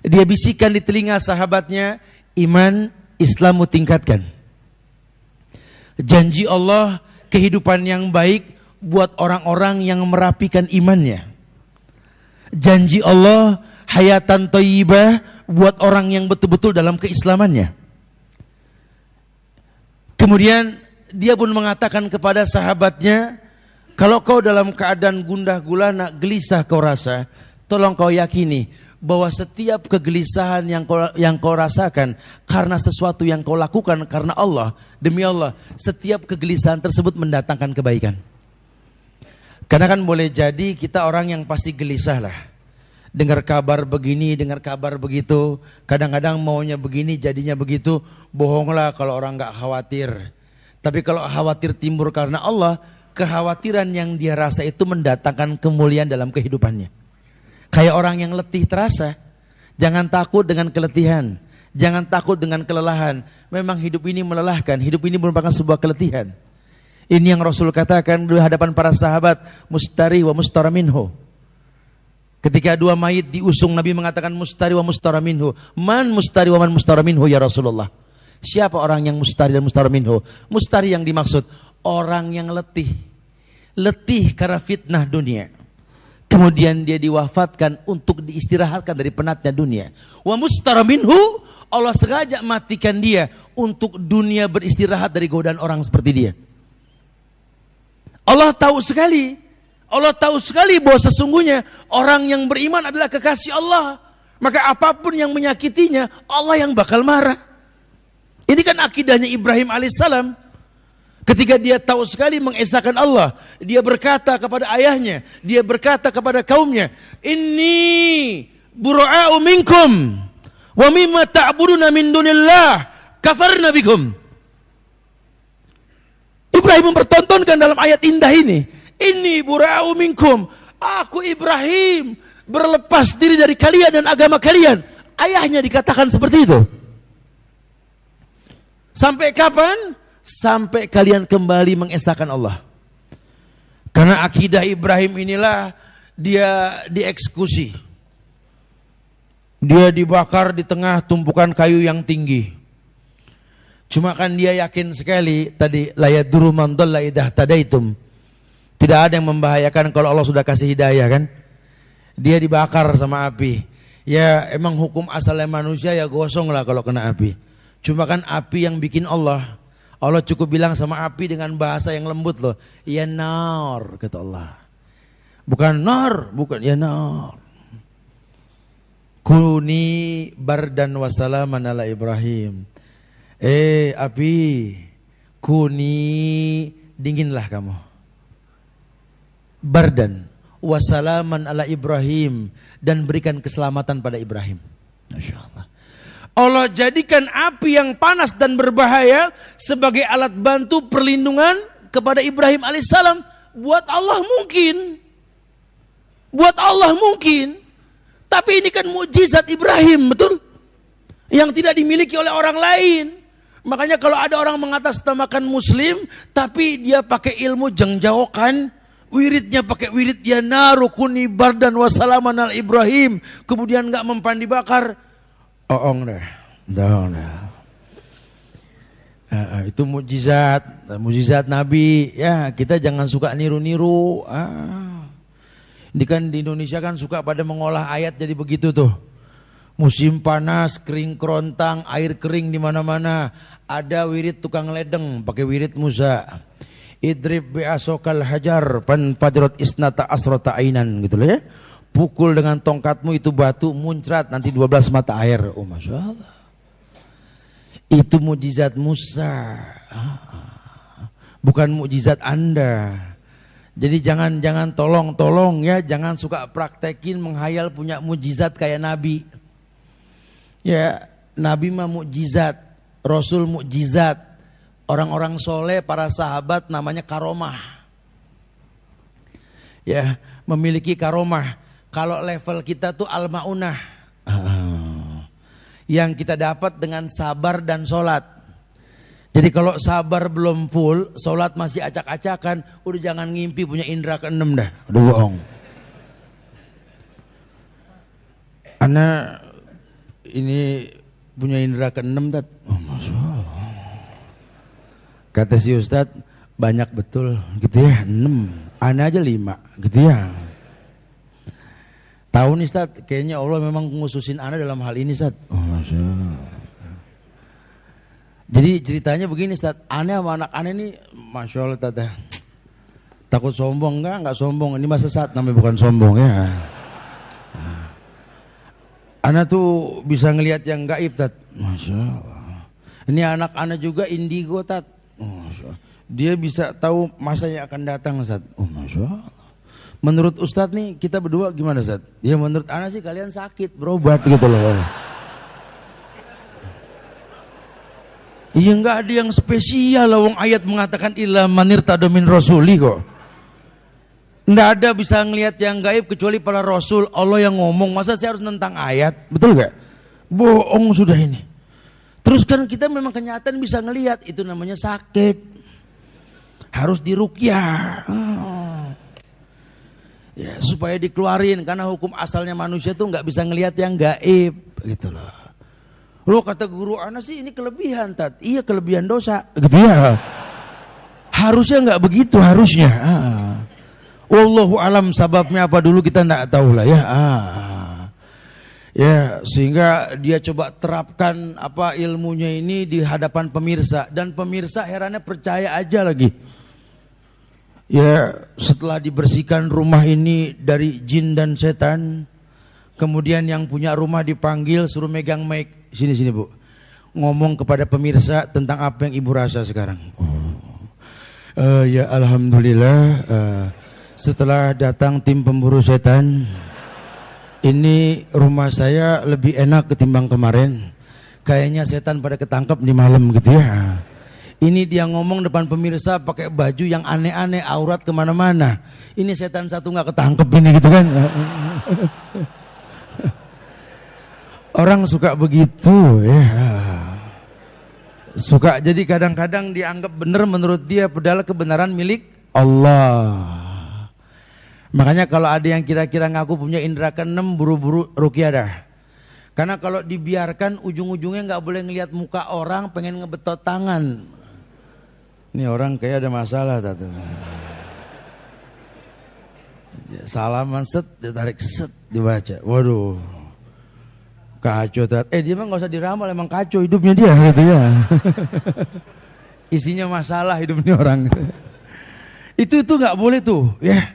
Dia bisikan di telinga sahabatnya, "Iman Islammu tingkatkan. Janji Allah kehidupan yang baik buat orang-orang yang merapikan imannya. Janji Allah hayatan thayyibah buat orang yang betul-betul dalam keislamannya." Kemudian dia pun mengatakan kepada sahabatnya, "Kalau kau dalam keadaan gundah gulana, gelisah kau rasa, tolong kau yakini bahwa setiap kegelisahan yang kau rasakan karena sesuatu yang kau lakukan karena Allah, demi Allah, setiap kegelisahan tersebut mendatangkan kebaikan." Karena kan boleh jadi kita orang yang pasti gelisah lah. Dengar kabar begini, dengar kabar begitu, kadang-kadang maunya begini, jadinya begitu. Bohonglah kalau orang gak khawatir. Tapi kalau khawatir timbul karena Allah, kekhawatiran yang dia rasa itu mendatangkan kemuliaan dalam kehidupannya. Kayak orang yang letih terasa. Jangan takut dengan keletihan, jangan takut dengan kelelahan. Memang hidup ini melelahkan, hidup ini merupakan sebuah keletihan. Ini yang Rasul katakan di hadapan para sahabat, "Mustari wa mustara minhu." Ketika 2 mayit diusung, Nabi mengatakan mustari wa mustara minhu. Man mustari wa man mustara minhu ya Rasulullah. Siapa orang yang mustari dan mustara minhu? Mustari yang dimaksud orang yang letih. Letih karena fitnah dunia. Kemudian dia diwafatkan untuk diistirahatkan dari penatnya dunia. Wa mustara minhu, Allah sengaja matikan dia untuk dunia beristirahat dari godaan orang seperti dia. Allah tahu sekali bahwa sesungguhnya orang yang beriman adalah kekasih Allah. Maka apapun yang menyakitinya, Allah yang bakal marah. Ini kan akidahnya Ibrahim alaihissalam. Ketika dia tahu sekali mengesahkan Allah, dia berkata kepada ayahnya, dia berkata kepada kaumnya, "Inni bura'u minkum wa mimma ta'buduna min dunillah kafarna bikum." Ibrahim mempertontonkan dalam ayat indah ini, "Inni bura'u minkum." Aku Ibrahim berlepas diri dari kalian dan agama kalian. Ayahnya dikatakan seperti itu. Sampai kapan? Sampai kalian kembali mengesahkan Allah. Karena akidah Ibrahim inilah dia dieksekusi. Dia dibakar di tengah tumpukan kayu yang tinggi. Cuma kan dia yakin sekali tadi, la yadurru man dhalla idza tadaitum. Tidak ada yang membahayakan kalau Allah sudah kasih hidayah kan. Dia dibakar sama api. Ya emang hukum asalnya manusia ya gosong lah kalau kena api. Cuma kan api yang bikin Allah. Allah cukup bilang sama api dengan bahasa yang lembut loh. Ya nar, kata Allah. Bukan nar, bukan ya nar. Kuni bardan wassalaman ala Ibrahim. Api, kuni dinginlah kamu. Bardan wassalaman ala Ibrahim, dan berikan keselamatan pada Ibrahim. Masya Allah. Allah jadikan api yang panas dan berbahaya sebagai alat bantu perlindungan kepada Ibrahim alaihissalam. Buat Allah mungkin. Buat Allah mungkin. Tapi ini kan mukjizat Ibrahim, betul? Yang tidak dimiliki oleh orang lain. Makanya kalau ada orang mengatasnamakan muslim, tapi dia pakai ilmu jengjawakan, wiridnya pakai wirid ya naru kuni bardan wassalaman al Ibrahim, kemudian enggak mempan dibakar, oong dah. Itu mukjizat Nabi. Ya, kita jangan suka niru-niru. Ini kan di Indonesia kan suka pada mengolah ayat jadi begitu tuh. Musim panas, kering kerontang, air kering di mana-mana. Ada wirid tukang ledeng, pakai wirid Musa. Idrib bi'asokal hajar fan fajrat isnata asrota ainan, gitu loh ya. Pukul dengan tongkatmu itu batu muncrat nanti 12 mata air. Oh Masya Allah. Itu mukjizat Musa. Bukan mukjizat Anda. Jadi jangan tolong ya, jangan suka praktekin menghayal punya mukjizat kayak Nabi. Ya, Nabi mah mukjizat, Rasul mukjizat. Orang-orang soleh, para sahabat namanya karomah. Ya, memiliki karomah. Kalau level kita tuh al-ma'unah. Yang kita dapat dengan sabar dan sholat. Jadi kalau sabar belum full, sholat masih acak-acakan, udah jangan ngimpi punya indera keenam dah. Udah bohong. Ana ini punya indera keenam tat. Oh, Masya Allah. Kata si Ustadz, banyak betul gitu ya, 6. Ana aja 5 gitu ya. Tahu nih Ustadz, kayaknya Allah memang ngususin ana dalam hal ini Ustadz. Oh, Masya Allah. Jadi ceritanya begini Ustadz, ana sama anak ana ini Masya Allah Tata. Takut sombong, enggak sombong. Ini masa saat namanya bukan sombong ya. Ana tuh bisa ngelihat yang gaib Tat. Masya Allah. Ini anak ana juga indigo Tat. Oh, dia bisa tahu masa yang akan datang Ustaz. Oh Masya Allah. Menurut Ustadz nih kita berdua gimana Ustaz? Ya menurut ana sih kalian sakit, berobat gitu loh. Iya enggak ada yang spesial lah, wong ayat mengatakan illa manir tadomin rasuli kok. Enggak ada bisa ngelihat yang gaib kecuali para rasul. Allah yang ngomong, masa saya harus nentang ayat? Betul gak? Bohong sudah ini. Terus kan kita memang kenyataan bisa ngelihat, itu namanya sakit. Harus diruqyah. Ya, supaya dikeluarin, karena hukum asalnya manusia tuh nggak bisa ngelihat yang gaib, gitu loh. Lo kata guru ana sih ini kelebihan Tat. Iya kelebihan dosa, gitu ya. Harusnya nggak begitu harusnya. Wallahu alam sababnya apa dulu kita nggak tahu lah ya. Ya, sehingga dia coba terapkan apa ilmunya ini di hadapan pemirsa, dan pemirsa herannya percaya aja lagi. Ya, setelah dibersihkan rumah ini dari jin dan setan, kemudian yang punya rumah dipanggil suruh megang mic. Sini Bu. Ngomong kepada pemirsa tentang apa yang Ibu rasa sekarang. Ya alhamdulillah, setelah datang tim pemburu setan, ini rumah saya lebih enak ketimbang kemarin. Kayaknya setan pada ketangkep di malam gitu ya. Ini dia ngomong depan pemirsa pakai baju yang aneh-aneh, aurat kemana-mana. Ini setan satu nggak ketangkep ini gitu kan. Orang suka begitu ya. Suka jadi kadang-kadang dianggap benar menurut dia, padahal kebenaran milik Allah. Makanya kalau ada yang kira-kira ngaku punya indera keenam, buru-buru ruqyah dah. Karena kalau dibiarkan ujung-ujungnya nggak boleh ngelihat muka orang, pengen ngebetot tangan. Ini orang kayak ada masalah Tata. Salaman set, ditarik set, dibaca. Waduh, kacau Tata. Dia mah nggak usah diramal, emang kacau hidupnya dia gitu ya. isinya masalah hidup ini orang. Itu nggak boleh tuh, ya.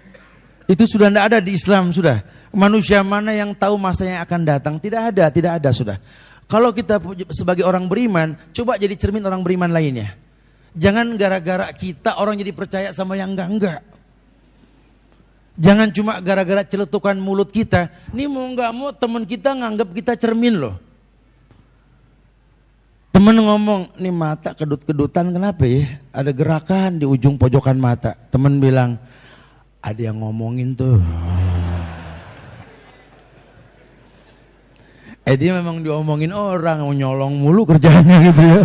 Itu sudah tidak ada di Islam sudah. Manusia mana yang tahu masa yang akan datang? Tidak ada sudah. Kalau kita sebagai orang beriman, coba jadi cermin orang beriman lainnya. Jangan gara-gara kita orang jadi percaya sama yang enggak. Jangan cuma gara-gara celetukan mulut kita. Ini mau nggak mau teman kita nganggap kita cermin loh. Temen ngomong, nih mata kedut-kedutan kenapa ya? Ada gerakan di ujung pojokan mata. Temen bilang, ada yang ngomongin tuh. Dia memang diomongin orang, nyolong mulu kerjanya gitu ya.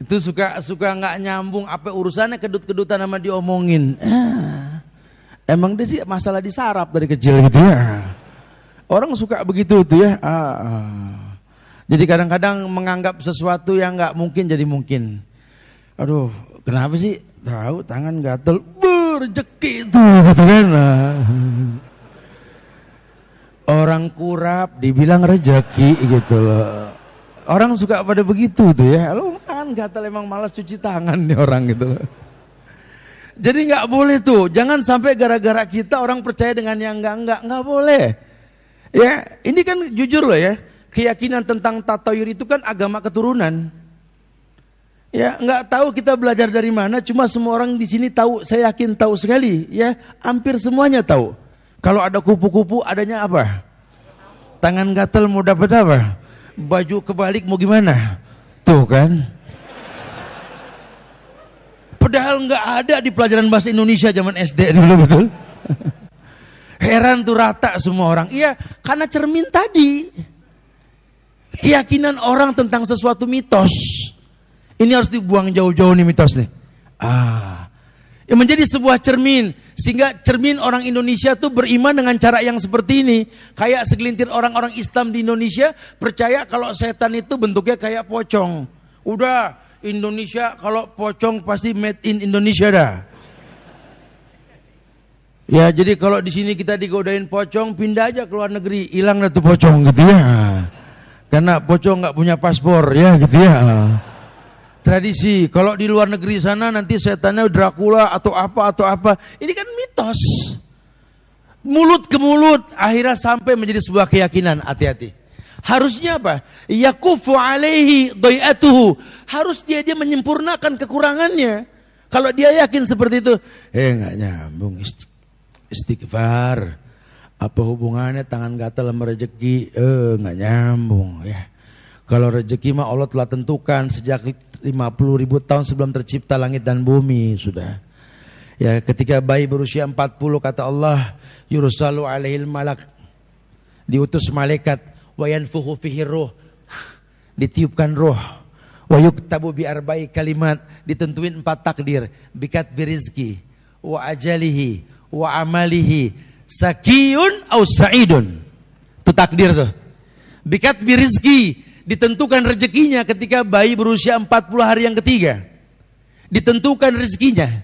Itu suka nggak nyambung, apa urusannya kedut-kedutan sama diomongin. Emang dia sih masalah disarap dari kecil gitu ya. Orang suka begitu tuh ya. Jadi kadang-kadang menganggap sesuatu yang nggak mungkin jadi mungkin. Aduh, kenapa sih? Tahu tangan gatel, rezeki itu, gitu kan? Orang kurap dibilang rezeki gitu loh. Orang suka pada begitu tuh ya. Lo tangan gatel emang malas cuci tangan nih orang gitu loh. Jadi nggak boleh tuh. Jangan sampai gara-gara kita orang percaya dengan yang nggak boleh. Ya, ini kan jujur loh ya. Keyakinan tentang tatayur itu kan agama keturunan. Ya, nggak tahu kita belajar dari mana, cuma semua orang di sini tahu, saya yakin tahu sekali, ya, hampir semuanya tahu. Kalau ada kupu-kupu adanya apa? Tangan gatel mau dapat apa? Baju kebalik mau gimana? Tuh kan. Padahal nggak ada di pelajaran bahasa Indonesia zaman SD dulu, betul. Heran tuh rata semua orang. Iya, karena cermin tadi. Keyakinan orang tentang sesuatu mitos. Ini harus dibuang jauh-jauh nih mitos nih. Yang menjadi sebuah cermin. Sehingga cermin orang Indonesia tuh beriman dengan cara yang seperti ini. Kayak segelintir orang-orang Islam di Indonesia percaya kalau setan itu bentuknya kayak pocong. Udah, Indonesia kalau pocong pasti made in Indonesia dah. Ya, jadi kalau di sini kita digodain pocong, pindah aja ke luar negeri, hilang dah tuh pocong gitu ya. Karena pocong nggak punya paspor ya gitu ya. Tradisi, kalau di luar negeri sana nanti setannya Dracula atau apa. Ini kan mitos. Mulut ke mulut akhirnya sampai menjadi sebuah keyakinan. Hati-hati. Harusnya apa? Yakufu alaihi doyatuhu. Harus dia menyempurnakan kekurangannya. Kalau dia yakin seperti itu, nggak nyambung, istighfar. Apa hubungannya tangan gatal sama rezeki? Nggak nyambung ya. Kalau rezeki mah Allah telah tentukan sejak 50.000 tahun sebelum tercipta langit dan bumi sudah. Ya, ketika bayi berusia 40 kata Allah, yursalu alaihil malak, diutus malaikat, wa yanfukhu fihi ruh, ditiupkan roh, wa yuktabu bi arba'i kalimat, ditentuin 4 takdir, bikat birizki, wa ajalihi, wa amalihi, sakiyun au sa'idun. Itu takdir tuh. Bikat birizki, ditentukan rezekinya ketika bayi berusia 40 hari yang ketiga. Ditentukan rezekinya.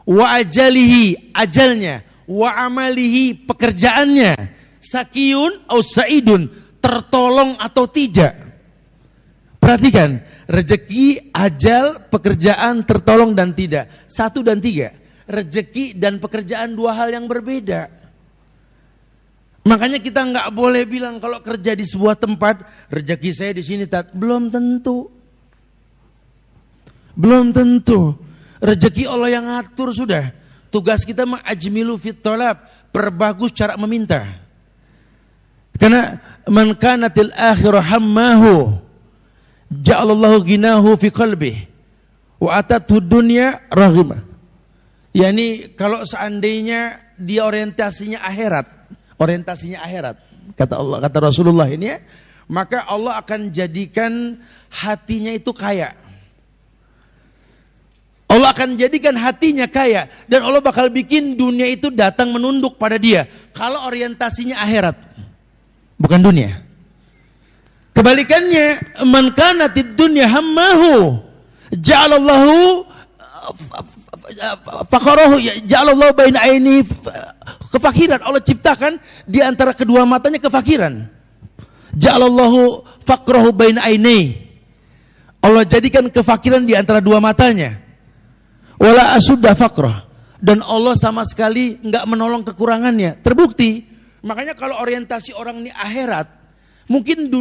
Wa ajalihi, ajalnya. Wa amalihi, pekerjaannya. Sakiyun au sa'idun, tertolong atau tidak. Perhatikan, rezeki, ajal, pekerjaan, tertolong dan tidak. 1 dan 3. Rezeki dan pekerjaan 2 hal yang berbeda. Makanya kita nggak boleh bilang kalau kerja di sebuah tempat, rezeki saya di sini, belum tentu. Belum tentu. Rezeki Allah yang ngatur sudah. Tugas kita ma'ajmilu fit thalab, perbagus cara meminta. Karena man kanatil akhirah hammahu, ja'alallahu ginahu fi qalbih, wa atathu dunya raghimah. Yani kalau seandainya dia orientasinya akhirat, kata Allah, kata Rasulullah ini ya, maka Allah akan jadikan hatinya itu kaya. Allah akan jadikan hatinya kaya dan Allah bakal bikin dunia itu datang menunduk pada dia kalau orientasinya akhirat, bukan dunia. Kebalikannya, man kanatid dunya hammahu, ja'alallahu faqarahu, ja'alallahu baina aini, kefakiran. Allah ciptakan di antara kedua matanya kefakiran. Ja'alallahu faqrahu baina aini. Allah jadikan kefakiran di antara dua matanya. Wala asudda faqrah. Dan Allah sama sekali enggak menolong kekurangannya. Terbukti. Makanya kalau orientasi orang ini akhirat, mungkin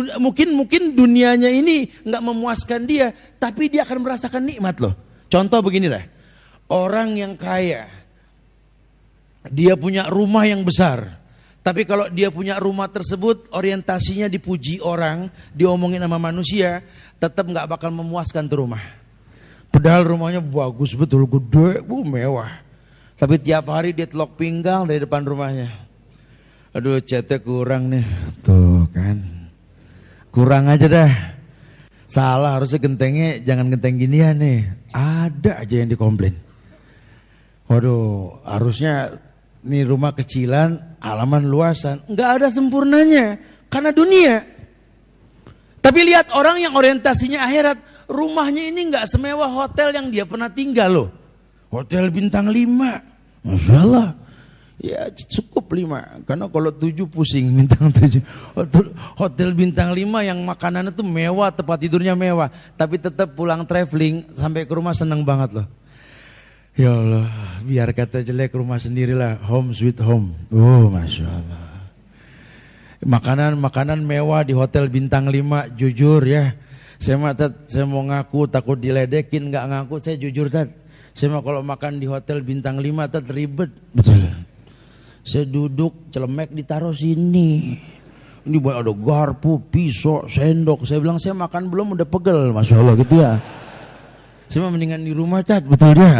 dunianya ini enggak memuaskan dia, tapi dia akan merasakan nikmat loh. Contoh beginilah. Orang yang kaya, dia punya rumah yang besar. Tapi kalau dia punya rumah tersebut, orientasinya dipuji orang, diomongin sama manusia, tetap nggak bakal memuaskan tuh rumah. Padahal rumahnya bagus betul, gede, mewah. Tapi tiap hari dia telok pinggang dari depan rumahnya. Aduh, catnya kurang nih. Tuh kan. Kurang aja dah. Salah, harusnya gentengnya jangan genteng ginian nih. Ada aja yang dikomplain. Waduh, harusnya nih rumah kecilan, halaman luasan. Nggak ada sempurnanya, karena dunia. Tapi lihat orang yang orientasinya akhirat, rumahnya ini nggak semewah hotel yang dia pernah tinggal loh. Hotel bintang 5, Masya Allah. Ya cukup 5, karena kalau 7 pusing bintang 7. Hotel bintang 5 yang makanannya tuh mewah, tempat tidurnya mewah. Tapi tetap pulang traveling, sampai ke rumah seneng banget loh. Ya Allah, biar kata jelek rumah sendirilah, home sweet home. Oh, Masya Allah. Makanan mewah di hotel bintang 5, jujur ya. Saya mau ngaku takut diledekin, nggak ngaku, saya jujur Tat. Saya mau kalau makan di hotel bintang 5 Tat ribet. Betul. Saya duduk, celemek ditaruh sini. Ini banyak ada garpu, pisau, sendok. Saya bilang saya makan belum udah pegel, Masya Allah gitu ya. Saya mendingan di rumah Tat, betul dia.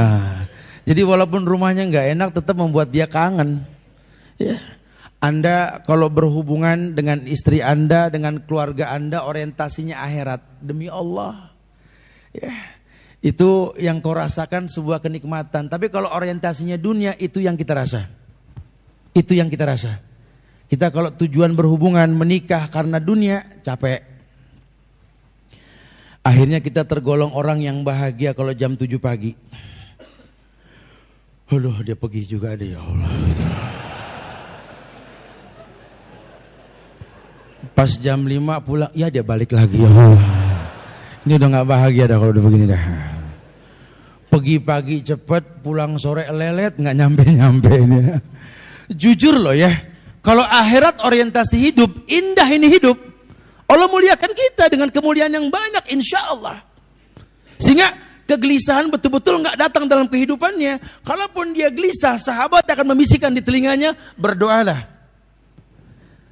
Jadi walaupun rumahnya nggak enak, tetap membuat dia kangen. Ya. Anda kalau berhubungan dengan istri Anda, dengan keluarga Anda, orientasinya akhirat. Demi Allah. Ya. Itu yang kau rasakan sebuah kenikmatan. Tapi kalau orientasinya dunia, itu yang kita rasa. Itu yang kita rasa. Kita kalau tujuan berhubungan menikah karena dunia, capek. Akhirnya kita tergolong orang yang bahagia kalau jam 7 pagi. Aduh, dia pergi juga deh, ya Allah. Pas jam 5 pulang, ya dia balik lagi, ya Allah. Ini udah gak bahagia dah kalau udah begini dah. Pergi pagi cepet, pulang sore lelet, gak nyampe-nyampe ini. Jujur loh ya, kalau akhirat orientasi hidup, indah ini hidup. Allah muliakan kita dengan kemuliaan yang banyak, insya Allah. Sehingga kegelisahan betul-betul nggak datang dalam kehidupannya. Kalaupun dia gelisah, sahabat akan membisikkan di telinganya, berdoalah.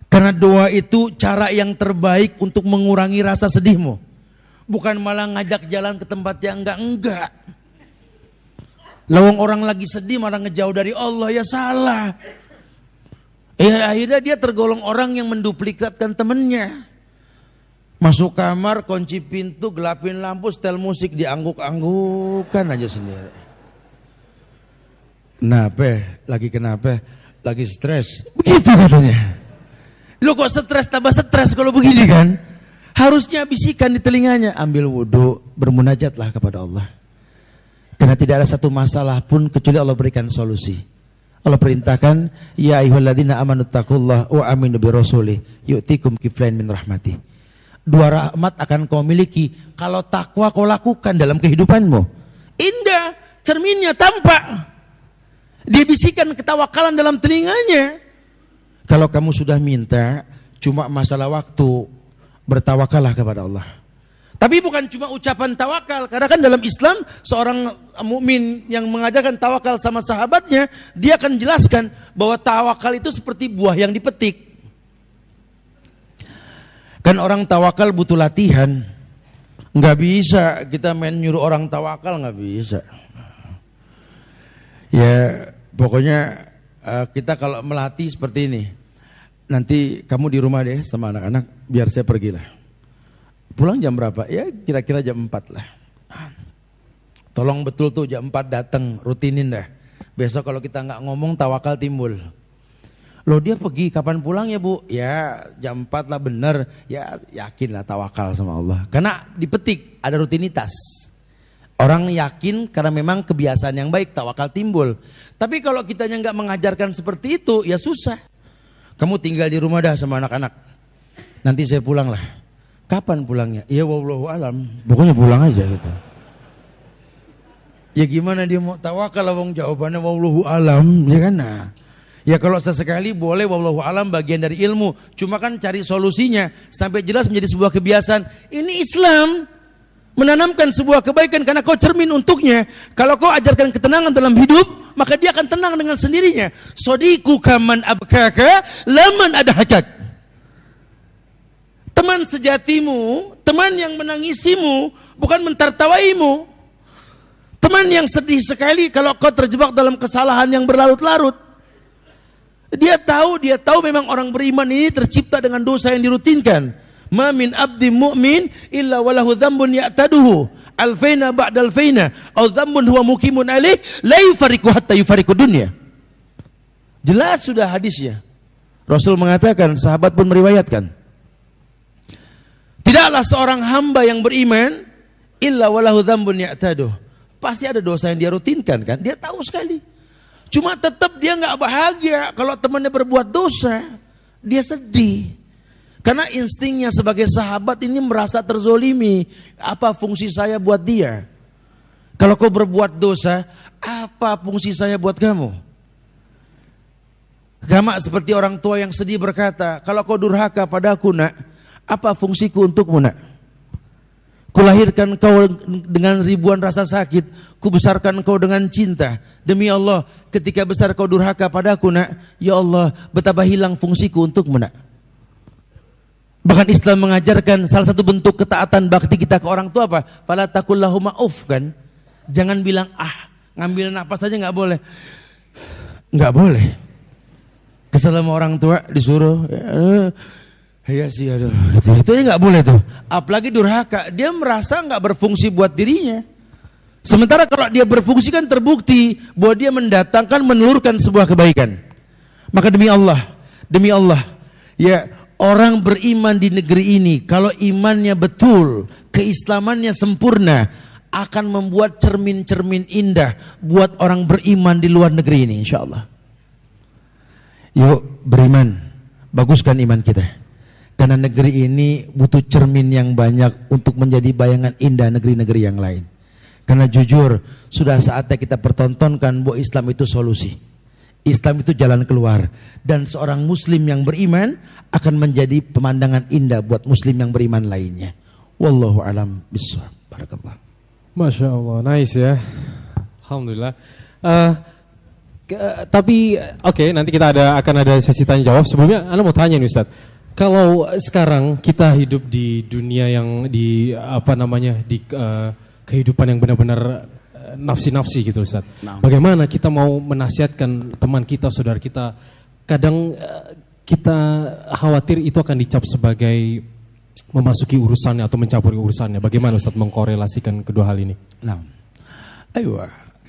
Karena doa itu cara yang terbaik untuk mengurangi rasa sedihmu. Bukan malah ngajak jalan ke tempat yang enggak. Lawang orang lagi sedih malah ngejauh dari Allah, ya salah. Akhirnya dia tergolong orang yang menduplikatkan temennya. Masuk kamar, kunci pintu, gelapin lampu, setel musik, diangguk-anggukan aja sendiri. Kenapa? Lagi stres. Begitu katanya. Lu kok stres, tambah stres kalau begini kan? Harusnya bisikan di telinganya, ambil wudhu, bermunajatlah kepada Allah. Karena tidak ada satu masalah pun kecuali Allah berikan solusi. Allah perintahkan, ya ayyuhalladzina amanu taqullaha wa aminu birrasulih yu'tikum kiflain min rahmatih. 2 rahmat akan kau miliki kalau takwa kau lakukan dalam kehidupanmu. Indah, cerminnya tampak. Dia bisikan ketawakalan dalam telinganya. Kalau kamu sudah minta, cuma masalah waktu, bertawakallah kepada Allah. Tapi bukan cuma ucapan tawakal, karena kan dalam Islam seorang mukmin yang mengajarkan tawakal sama sahabatnya, dia akan jelaskan bahwa tawakal itu seperti buah yang dipetik. Kan orang tawakal butuh latihan. Nggak bisa kita main nyuruh orang tawakal, nggak bisa. Ya pokoknya kita kalau melatih seperti ini, nanti kamu di rumah deh sama anak-anak, biar saya pergilah. Pulang jam berapa? Ya kira-kira jam 4 lah. Tolong betul tuh jam 4 datang, rutinin dah. Besok kalau kita nggak ngomong, tawakal timbul. Loh dia pergi, kapan pulang ya Bu? Ya jam 4 lah, bener. Ya yakinlah tawakal sama Allah. Karena dipetik, ada rutinitas. Orang yakin karena memang kebiasaan yang baik, tawakal timbul. Tapi kalau kitanya nggak mengajarkan seperti itu, ya susah. Kamu tinggal di rumah dah sama anak-anak. Nanti saya pulang lah. Kapan pulangnya? Ya wallahu alam. Pokoknya pulang aja gitu. Ya gimana dia mau tawakal wong jawabannya wallahu alam, ya kan? Nah, ya kalau sesekali boleh wallahu alam bagian dari ilmu. Cuma kan cari solusinya sampai jelas menjadi sebuah kebiasaan. Ini Islam menanamkan sebuah kebaikan karena kau cermin untuknya. Kalau kau ajarkan ketenangan dalam hidup, maka dia akan tenang dengan sendirinya. Sodiku kaman abkaka laman adahakak. Teman sejatimu, teman yang menangisimu, bukan mentertawaimu. Teman yang sedih sekali kalau kau terjebak dalam kesalahan yang berlarut-larut. Dia tahu memang orang beriman ini tercipta dengan dosa yang dirutinkan. Ma min abdi mu'min illa walahu dzambun ya'taduhu alfaina ba'da alfaina aw dzambun huwa muqimun alaih la yufariqu hatta yufariqu dunya. Jelas sudah hadisnya. Rasul mengatakan, sahabat pun meriwayatkan. Tidaklah seorang hamba yang beriman illa walahu dzambun ya'taduh. Pasti ada dosa yang dia rutinkan kan? Dia tahu sekali. Cuma tetap dia enggak bahagia kalau temannya berbuat dosa. Dia sedih. Karena instingnya sebagai sahabat ini merasa terzolimi. Apa fungsi saya buat dia? Kalau kau berbuat dosa, apa fungsi saya buat kamu? Sama seperti orang tua yang sedih berkata, kalau kau durhaka padaku nak, apa fungsiku untukmu nak? Kulahirkan kau dengan ribuan rasa sakit, kubesarkan kau dengan cinta. Demi Allah, ketika besar kau durhaka padaku nak, ya Allah, betapa hilang fungsiku untukmu nak. Bahkan Islam mengajarkan salah satu bentuk ketaatan bakti kita ke orang tua apa? Fala taqul lahum ma'uf kan? Jangan bilang ngambil napas saja enggak boleh. Enggak boleh. Kesel sama orang tua disuruh ya sih aduh itu enggak boleh tuh. Apalagi durhaka, dia merasa enggak berfungsi buat dirinya. Sementara kalau dia berfungsi kan terbukti bahwa dia mendatangkan menelurkan sebuah kebaikan. Maka demi Allah, ya orang beriman di negeri ini, kalau imannya betul, keislamannya sempurna, akan membuat cermin-cermin indah buat orang beriman di luar negeri ini, insya Allah. Yuk beriman, baguskan iman kita. Karena negeri ini butuh cermin yang banyak untuk menjadi bayangan indah negeri-negeri yang lain. Karena jujur, sudah saatnya kita pertontonkan bahwa Islam itu solusi. Islam itu jalan keluar. Dan seorang muslim yang beriman akan menjadi pemandangan indah buat muslim yang beriman lainnya. Wallahu alam bishawab. Barakallah. Masya Allah, nice ya. Alhamdulillah. Tapi oke, nanti kita akan ada sesi tanya jawab. Sebelumnya Anda mau tanya nih Ustaz. Kalau sekarang kita hidup di dunia yang di kehidupan yang benar-benar nafsi-nafsi gitu Ustaz. Bagaimana kita mau menasihatkan teman kita, saudara kita? Kadang kita khawatir itu akan dicap sebagai memasuki urusannya atau mencampuri urusannya. Bagaimana Ustaz mengkorelasikan kedua hal ini?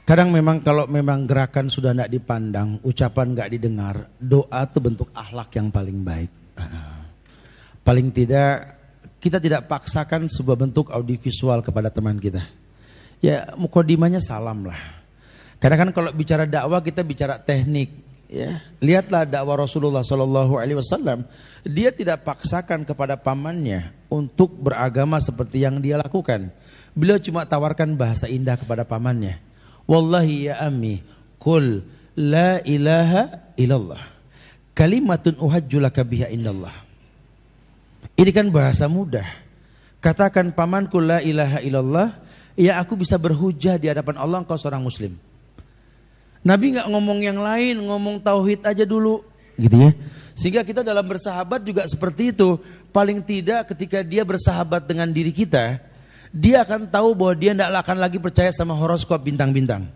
Kadang memang kalau memang gerakan sudah tidak dipandang, ucapan nggak didengar, doa itu bentuk akhlak yang paling baik. Paling tidak kita tidak paksakan sebuah bentuk audiovisual kepada teman kita. Ya mukodimanya salam lah. Karena kan kalau bicara dakwah kita bicara teknik. Ya, lihatlah dakwah Rasulullah SAW. Dia tidak paksakan kepada pamannya untuk beragama seperti yang dia lakukan. Beliau cuma tawarkan bahasa indah kepada pamannya. Wallahi ya ammi, qul la ilaha illallah, kalimatun uhajjulaka biha indallah. Ini kan bahasa mudah. Katakan pamanku la ilaha illallah, ya aku bisa berhujah di hadapan Allah engkau seorang muslim. Nabi nggak ngomong yang lain, ngomong tauhid aja dulu, gitu ya. Sehingga kita dalam bersahabat juga seperti itu. Paling tidak ketika dia bersahabat dengan diri kita, dia akan tahu bahwa dia tidak akan lagi percaya sama horoskop bintang-bintang.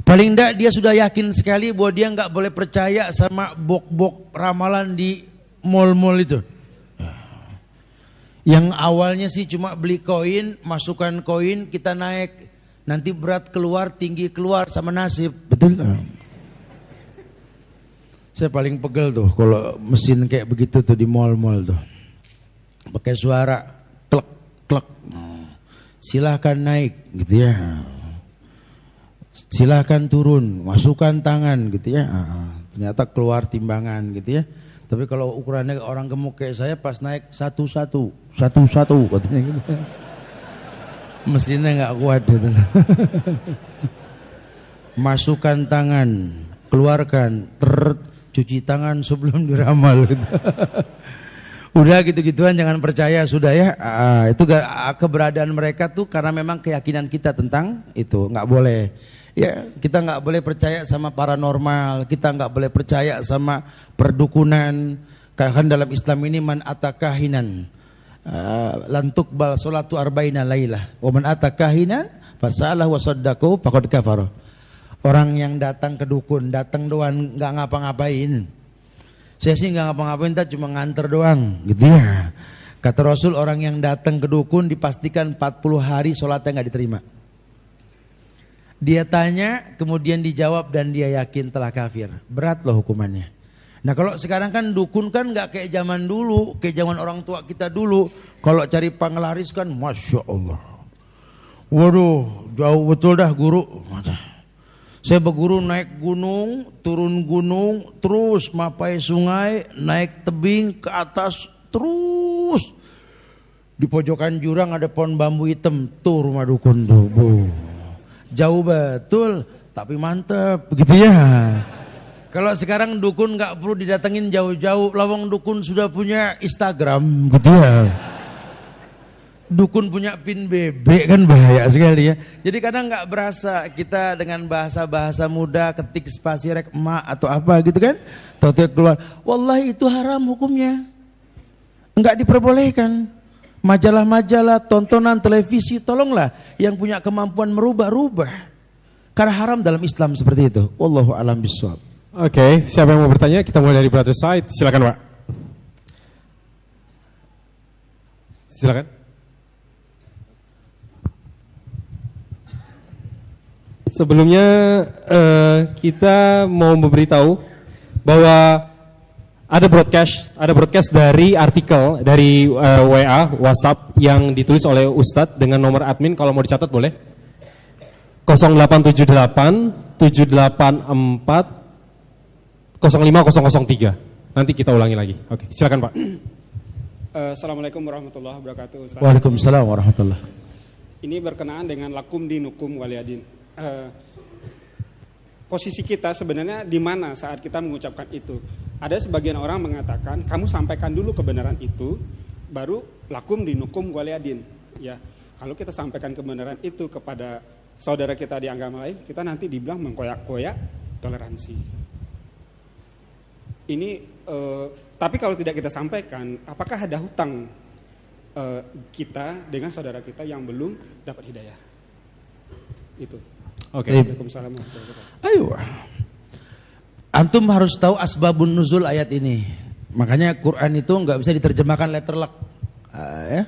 Paling tidak dia sudah yakin sekali bahwa dia nggak boleh percaya sama bok-bok ramalan di mall-mall itu. Yang awalnya sih cuma beli koin, masukkan koin, kita naik. Nanti berat keluar, tinggi keluar sama nasib. Betul? Saya paling pegel tuh kalau mesin kayak begitu tuh di mall-mall tuh. Pakai suara klek klek. Silahkan naik gitu ya. Silahkan turun, masukkan tangan gitu ya. Ternyata keluar timbangan gitu ya. Tapi kalau ukurannya orang gemuk kayak saya pas naik satu-satu katanya gitu. Mesinnya nggak kuat gitu. Masukkan tangan, keluarkan, cuci tangan sebelum diramal gitu. Udah gitu-gituan jangan percaya sudah ya. Itu keberadaan mereka tuh karena memang keyakinan kita tentang itu, nggak boleh. Ya, kita nggak boleh percaya sama paranormal, kita nggak boleh percaya sama perdukunan. Karena dalam Islam ini man atakahinan lantuk bal salatu arba'ina lailah. Wa man atakahinan fasalah wa saddaqu faqad kafara. Orang yang datang ke dukun, datang doang nggak ngapa-ngapain. Saya sih nggak ngapa-ngapain, cuma nganter doang, gitu ya. Kata Rasul, orang yang datang ke dukun dipastikan 40 hari sholatnya nggak diterima. Dia tanya, kemudian dijawab dan dia yakin telah kafir. Berat loh hukumannya. Nah kalau sekarang kan dukun kan nggak kayak zaman dulu, kayak zaman orang tua kita dulu. Kalau cari penglaris kan, masya Allah. Waduh, jauh betul dah guru. Saya berguru naik gunung, turun gunung, terus mapai sungai, naik tebing ke atas, terus di pojokan jurang ada pohon bambu hitam, tuh rumah dukun tuh. Jauh betul, tapi mantep, begitu ya. Kalau sekarang dukun nggak perlu didatengin jauh-jauh, lawang dukun sudah punya Instagram, gitu ya. Dukun punya pin BB kan bahaya sekali ya. Jadi kadang nggak berasa kita dengan bahasa-bahasa muda ketik spasi rek emak atau apa gitu kan, tahu-tahu keluar, wallahi itu haram hukumnya, nggak diperbolehkan. Majalah-majalah, tontonan televisi, tolonglah yang punya kemampuan merubah-rubah. Karena haram dalam Islam seperti itu. Wallahu a'lam bishawab. Oke, siapa yang mau bertanya? Kita mulai dari brother side. Silakan, Pak. Silakan. Sebelumnya kita mau memberitahu bahwa ada broadcast dari artikel dari WA, WhatsApp yang ditulis oleh Ustadz dengan nomor admin, kalau mau dicatat boleh. 0878 784 05003. Nanti kita ulangi lagi. Oke, silakan Pak. Assalamualaikum warahmatullahi wabarakatuh, Ustaz. Waalaikumsalam warahmatullahi. Ini berkenaan dengan lakum dinukum waliyadin. Posisi kita sebenarnya di mana saat kita mengucapkan itu? Ada sebagian orang mengatakan kamu sampaikan dulu kebenaran itu, baru lakum dinukum waliyadin. Ya, kalau kita sampaikan kebenaran itu kepada saudara kita di agama lain, kita nanti dibilang mengkoyak-koyak toleransi. Ini, tapi kalau tidak kita sampaikan, apakah ada hutang kita dengan saudara kita yang belum dapat hidayah? Itu. Oke. Waalaikumsalam warahmatullahi wabarakatuh. Ayo. Antum harus tahu asbabun nuzul ayat ini. Makanya Quran itu nggak bisa diterjemahkan letterlock. Ya.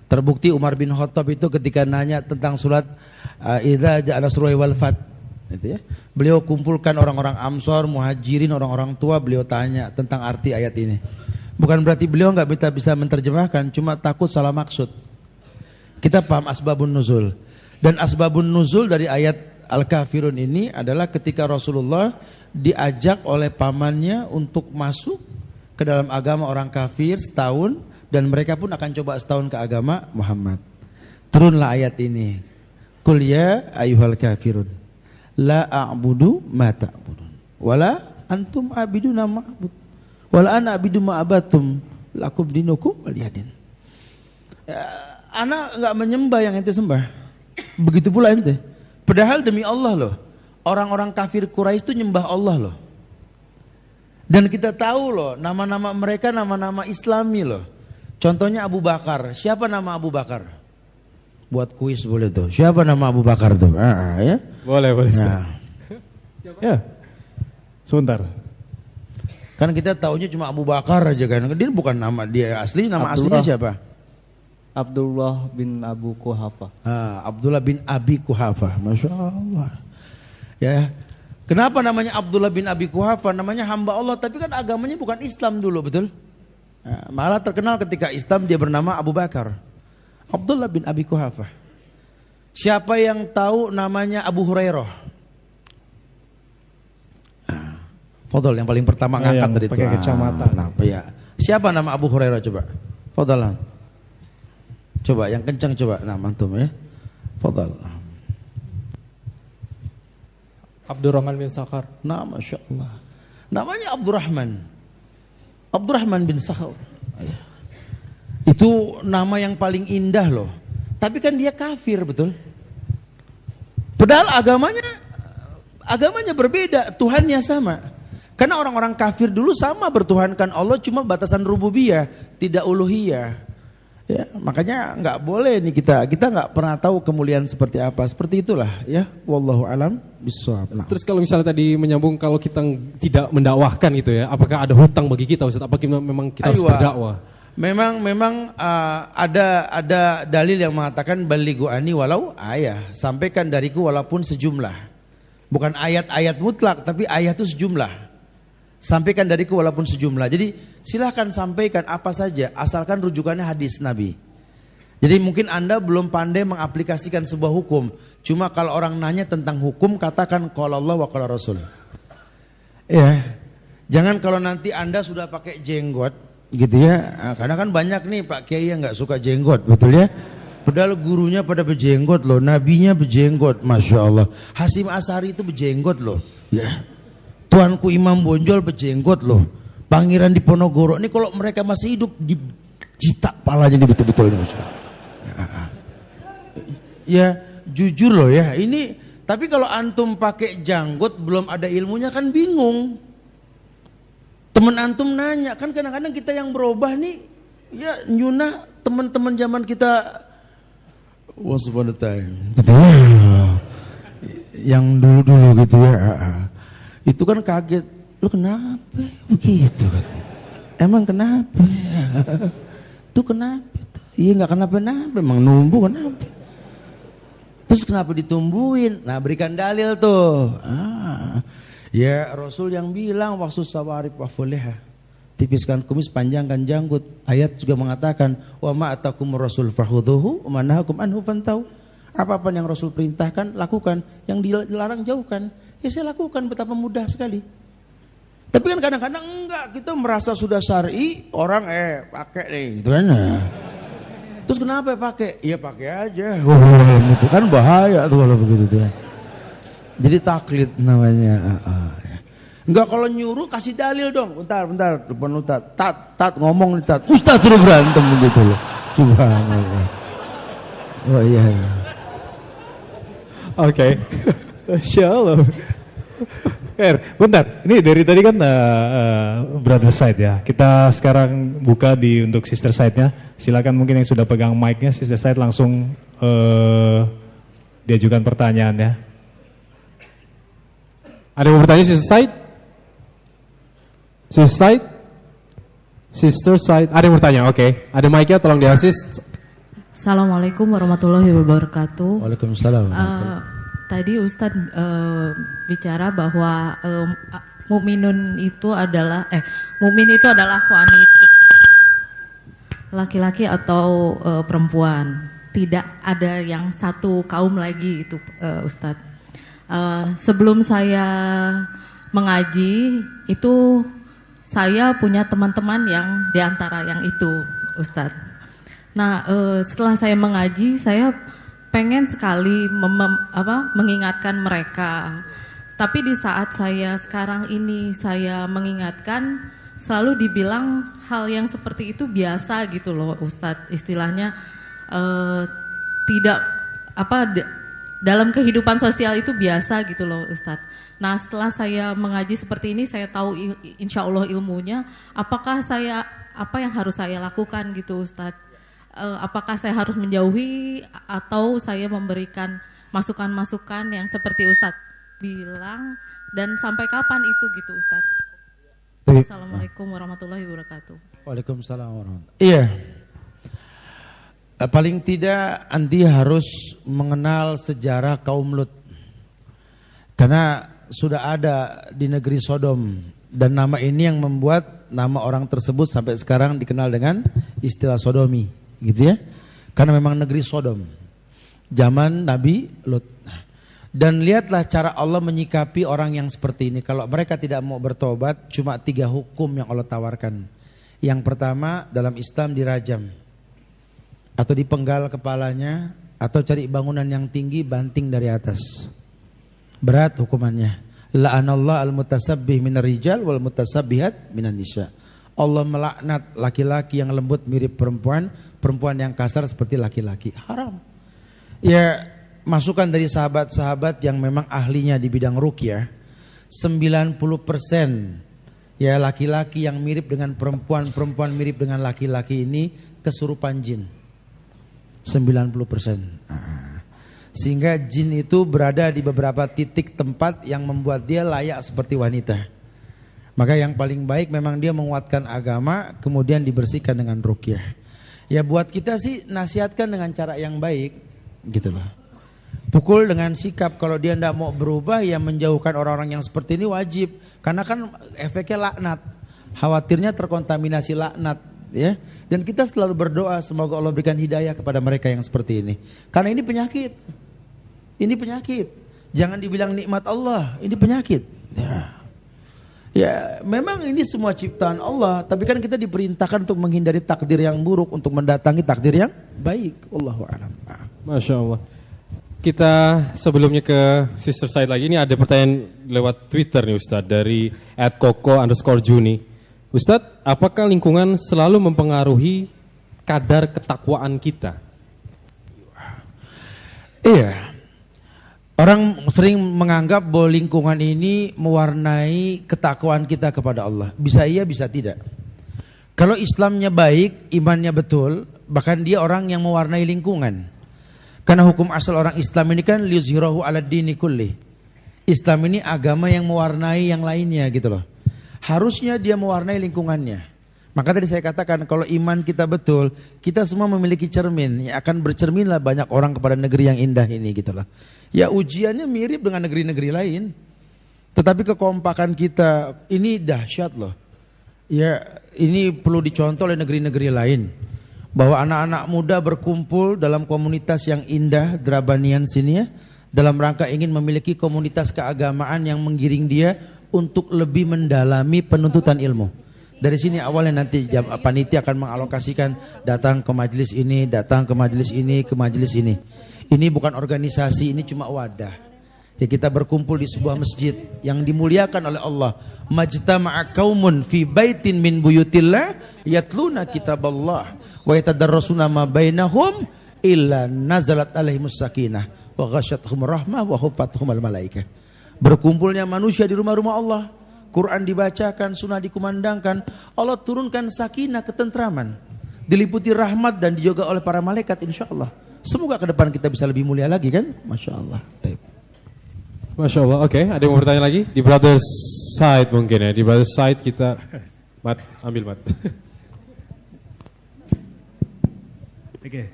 Terbukti Umar bin Khattab itu ketika nanya tentang surat idza ja'a nasrullahi wal fath, gitu ya. Beliau kumpulkan orang-orang Ansor, Muhajirin, orang-orang tua, beliau tanya tentang arti ayat ini. Bukan berarti beliau nggak bisa menerjemahkan, cuma takut salah maksud. Kita paham asbabun nuzul. Dan asbabun nuzul dari ayat Al-Kafirun ini adalah ketika Rasulullah diajak oleh pamannya untuk masuk ke dalam agama orang kafir setahun, dan mereka pun akan coba setahun ke agama Muhammad. Turunlah ayat ini. Qul ya ayyuhal kafirun la a'budu ma ta'budun wala antum abiduna ma'bud wala ana abidu ma abatum lakum dinukum waliyadin. Ana enggak menyembah yang ente sembah. Begitu pula ente. Padahal demi Allah loh, orang-orang kafir Quraisy itu nyembah Allah loh. Dan kita tahu loh, nama-nama mereka nama-nama Islami loh. Contohnya Abu Bakar. Siapa nama Abu Bakar? Buat kuis boleh tuh. Siapa nama Abu Bakar tuh? Ya? Boleh. Nah. Siapa? Ya. Sebentar. Kan kita taunya cuma Abu Bakar aja kan. Dia bukan nama dia asli, nama aslinya siapa? Abdullah bin Abu Quhafa. Abdullah bin Abi Quhafa. Masya Allah. Ya. Kenapa namanya Abdullah bin Abi Quhafa? Namanya hamba Allah, tapi kan agamanya bukan Islam dulu, betul? Malah terkenal ketika Islam dia bernama Abu Bakar. Abdullah bin Abi Quhafa. Siapa yang tahu namanya Abu Hurairah? Fadol yang paling pertama ngangkat yang tadi itu. pakai kacamata. Ya. Siapa nama Abu Hurairah coba? Fadol. Coba yang kencang coba nama antum ya. Fadol. Abdurrahman bin Sakhar. Nah, Masya Allah. Namanya Abdurrahman. Abdurrahman bin Sakhar. Itu nama yang paling indah loh. Tapi kan dia kafir, betul? Padahal agamanya berbeda, Tuhannya sama. Karena orang-orang kafir dulu sama bertuhankan Allah, cuma batasan rububiyah, tidak uluhiyah. Ya, makanya nggak boleh nih kita nggak pernah tahu kemuliaan seperti apa. Seperti itulah ya. Wallahu alam bishawab. Nah. Terus kalau misalnya tadi menyambung kalau kita tidak mendakwahkan gitu ya, apakah ada hutang bagi kita Ustaz? Apakah memang kita harus berdakwah? Memang ada dalil yang mengatakan balighu ani walau ayah, sampaikan dariku walaupun sejumlah. Bukan ayat-ayat mutlak tapi ayat itu sejumlah. Sampaikan dariku walaupun sejumlah. Jadi silahkan sampaikan apa saja asalkan rujukannya hadis Nabi. Jadi mungkin Anda belum pandai mengaplikasikan sebuah hukum. Cuma kalau orang nanya tentang hukum katakan qala Allah wa qala Rasul. Ya. Jangan kalau nanti Anda sudah pakai jenggot gitu ya. Nah, karena kan banyak nih Pak Kiai yang enggak suka jenggot, betul ya? Padahal gurunya pada berjenggot loh, nabinya berjenggot, Masya Allah. Hasyim Asy'ari itu berjenggot loh. Ya. Tuanku Imam Bonjol berjenggot loh. Pangeran Diponegoro ini kalau mereka masih hidup dijitak palanya ini betul-betul ini. Ya jujur loh ya ini. Tapi kalau antum pakai janggut belum ada ilmunya kan bingung. Temen antum nanya kan kadang-kadang kita yang berubah nih ya nyunah teman-teman zaman kita once upon a time gitu ya. Yang dulu-dulu gitu ya. Itu kan kaget, lu kenapa begitu kan? Emang kenapa? Tuh kenapa? Iya nggak kenapa-napa, emang numbuh kenapa? Terus kenapa ditumbuhin? Nah berikan dalil tuh. Ya Rasul yang bilang waktu sawarib wafuleha, tipiskan kumis, panjangkan janggut. Ayat juga mengatakan wa ma atakum rasul fakhudhuhu wa manahakum anhu fantau. Apa-apa yang Rasul perintahkan lakukan, yang dilarang jauhkan. Ya saya lakukan, betapa mudah sekali. Tapi kan kadang-kadang enggak, kita merasa sudah syar'i, orang pakai nih gitu kan. Terus kenapa pakai? Ya pakai aja. Itu kan bahaya tuh kalau begitu tuh. Jadi taklid namanya. Enggak, kalau nyuruh kasih dalil dong. Bentar, depan Ustaz. Tat ngomong nih Tat. Ustaz suruh berantem begitu loh. Subhanallah. Oh iya. Oke. Masya Allah. Bentar, ini dari tadi kan brother side ya. Kita sekarang buka untuk sister side-nya. Silakan mungkin yang sudah pegang mic-nya, sister side langsung diajukan pertanyaannya. Ada yang mau bertanya sister side? Sister side? Sister side, ada yang bertanya, oke. Ada mic-nya, tolong di-assist. Assalamualaikum warahmatullahi wabarakatuh. Waalaikumsalam. Tadi Ustadz bicara bahwa mukmin itu adalah wanita, laki-laki atau perempuan. Tidak ada yang satu kaum lagi itu Ustadz. Sebelum saya mengaji itu saya punya teman-teman yang diantara yang itu Ustadz. Nah setelah saya mengaji saya pengen sekali mengingatkan mereka. Tapi di saat saya sekarang ini saya mengingatkan, selalu dibilang hal yang seperti itu biasa gitu loh Ustadz. Istilahnya dalam kehidupan sosial itu biasa gitu loh Ustadz. Nah setelah saya mengaji seperti ini, saya tahu insya Allah ilmunya. Apa yang harus saya lakukan gitu Ustadz? Apakah saya harus menjauhi atau saya memberikan masukan-masukan yang seperti Ustadz bilang, dan sampai kapan itu gitu Ustadz? Assalamualaikum warahmatullahi wabarakatuh. Waalaikumsalam warahmatullahi wabarakatuh. Iya. Paling tidak anti harus mengenal sejarah kaum Lut. Karena sudah ada di negeri Sodom, dan nama ini yang membuat nama orang tersebut sampai sekarang dikenal dengan istilah Sodomi. Gitu ya, karena memang negeri Sodom zaman Nabi Lut. Dan lihatlah cara Allah menyikapi orang yang seperti ini. Kalau mereka tidak mau bertobat, cuma 3 hukum yang Allah tawarkan. Yang pertama, dalam Islam dirajam, atau dipenggal kepalanya, atau cari bangunan yang tinggi, banting dari atas. Berat hukumannya. La'anallah al-mutasabbih minar rijal wal mutasabbihat minan nisa. Allah melaknat laki-laki yang lembut mirip perempuan, perempuan yang kasar seperti laki-laki. Haram. Ya, masukan dari sahabat-sahabat yang memang ahlinya di bidang ruqyah, 90% ya laki-laki yang mirip dengan perempuan, perempuan mirip dengan laki-laki ini kesurupan jin. 90%. Sehingga jin itu berada di beberapa titik tempat yang membuat dia layak seperti wanita. Maka yang paling baik memang dia menguatkan agama, kemudian dibersihkan dengan ruqyah. Ya buat kita sih nasihatkan dengan cara yang baik, gitu loh. Pukul dengan sikap, kalau dia tidak mau berubah ya menjauhkan orang-orang yang seperti ini wajib. Karena kan efeknya laknat, khawatirnya terkontaminasi laknat, ya. Dan kita selalu berdoa semoga Allah berikan hidayah kepada mereka yang seperti ini. Karena ini penyakit. Ini penyakit. Jangan dibilang nikmat Allah, ini penyakit. Ya, memang ini semua ciptaan Allah, tapi kan kita diperintahkan untuk menghindari takdir yang buruk, untuk mendatangi takdir yang baik. Allahu a'lam. Masya Allah. Kita sebelumnya ke Sister Said lagi. Ini ada pertanyaan lewat Twitter nih Ustadz, dari @koko_juni. Ustadz, apakah lingkungan selalu mempengaruhi kadar ketakwaan kita? Iya. Orang sering menganggap bahwa lingkungan ini mewarnai ketakwaan kita kepada Allah. Bisa iya, bisa tidak. Kalau Islamnya baik, imannya betul, bahkan dia orang yang mewarnai lingkungan. Karena hukum asal orang Islam ini kan liyuzhirahu 'alad dini kulli. Islam ini agama yang mewarnai yang lainnya gitu loh. Harusnya dia mewarnai lingkungannya. Maka tadi saya katakan kalau iman kita betul, kita semua memiliki cermin. Ya akan bercerminlah banyak orang kepada negeri yang indah ini gitu loh. Ya ujiannya mirip dengan negeri-negeri lain. Tetapi kekompakan kita ini dahsyat loh. Ya ini perlu dicontoh oleh negeri-negeri lain. Bahwa anak-anak muda berkumpul dalam komunitas yang indah, Drabanian sini ya. Dalam rangka ingin memiliki komunitas keagamaan yang menggiring dia untuk lebih mendalami penuntutan ilmu. Dari sini awalnya nanti panitia akan mengalokasikan datang ke majelis ini, datang ke majelis ini, ke majelis ini. Ini bukan organisasi, ini cuma wadah. Ya kita berkumpul di sebuah masjid yang dimuliakan oleh Allah. Majtama'a qaumun fi baitin min buyutillah yatluna kitaballah wa yatadarrasuna ma bainahum illa nazalat alaihimus sakinah wa ghasyatuhum rahmah wa hufathumul malaikah. Berkumpulnya manusia di rumah-rumah Allah, Quran dibacakan, sunnah dikumandangkan, Allah turunkan sakinah, ketentraman, diliputi rahmat dan dijaga oleh para malaikat insyaallah. Semoga ke depan kita bisa lebih mulia lagi kan? Masya Allah. Masya Allah. Oke, ada yang mau bertanya lagi? Di brother side mungkin ya. Di brother side kita ambil mat. Oke.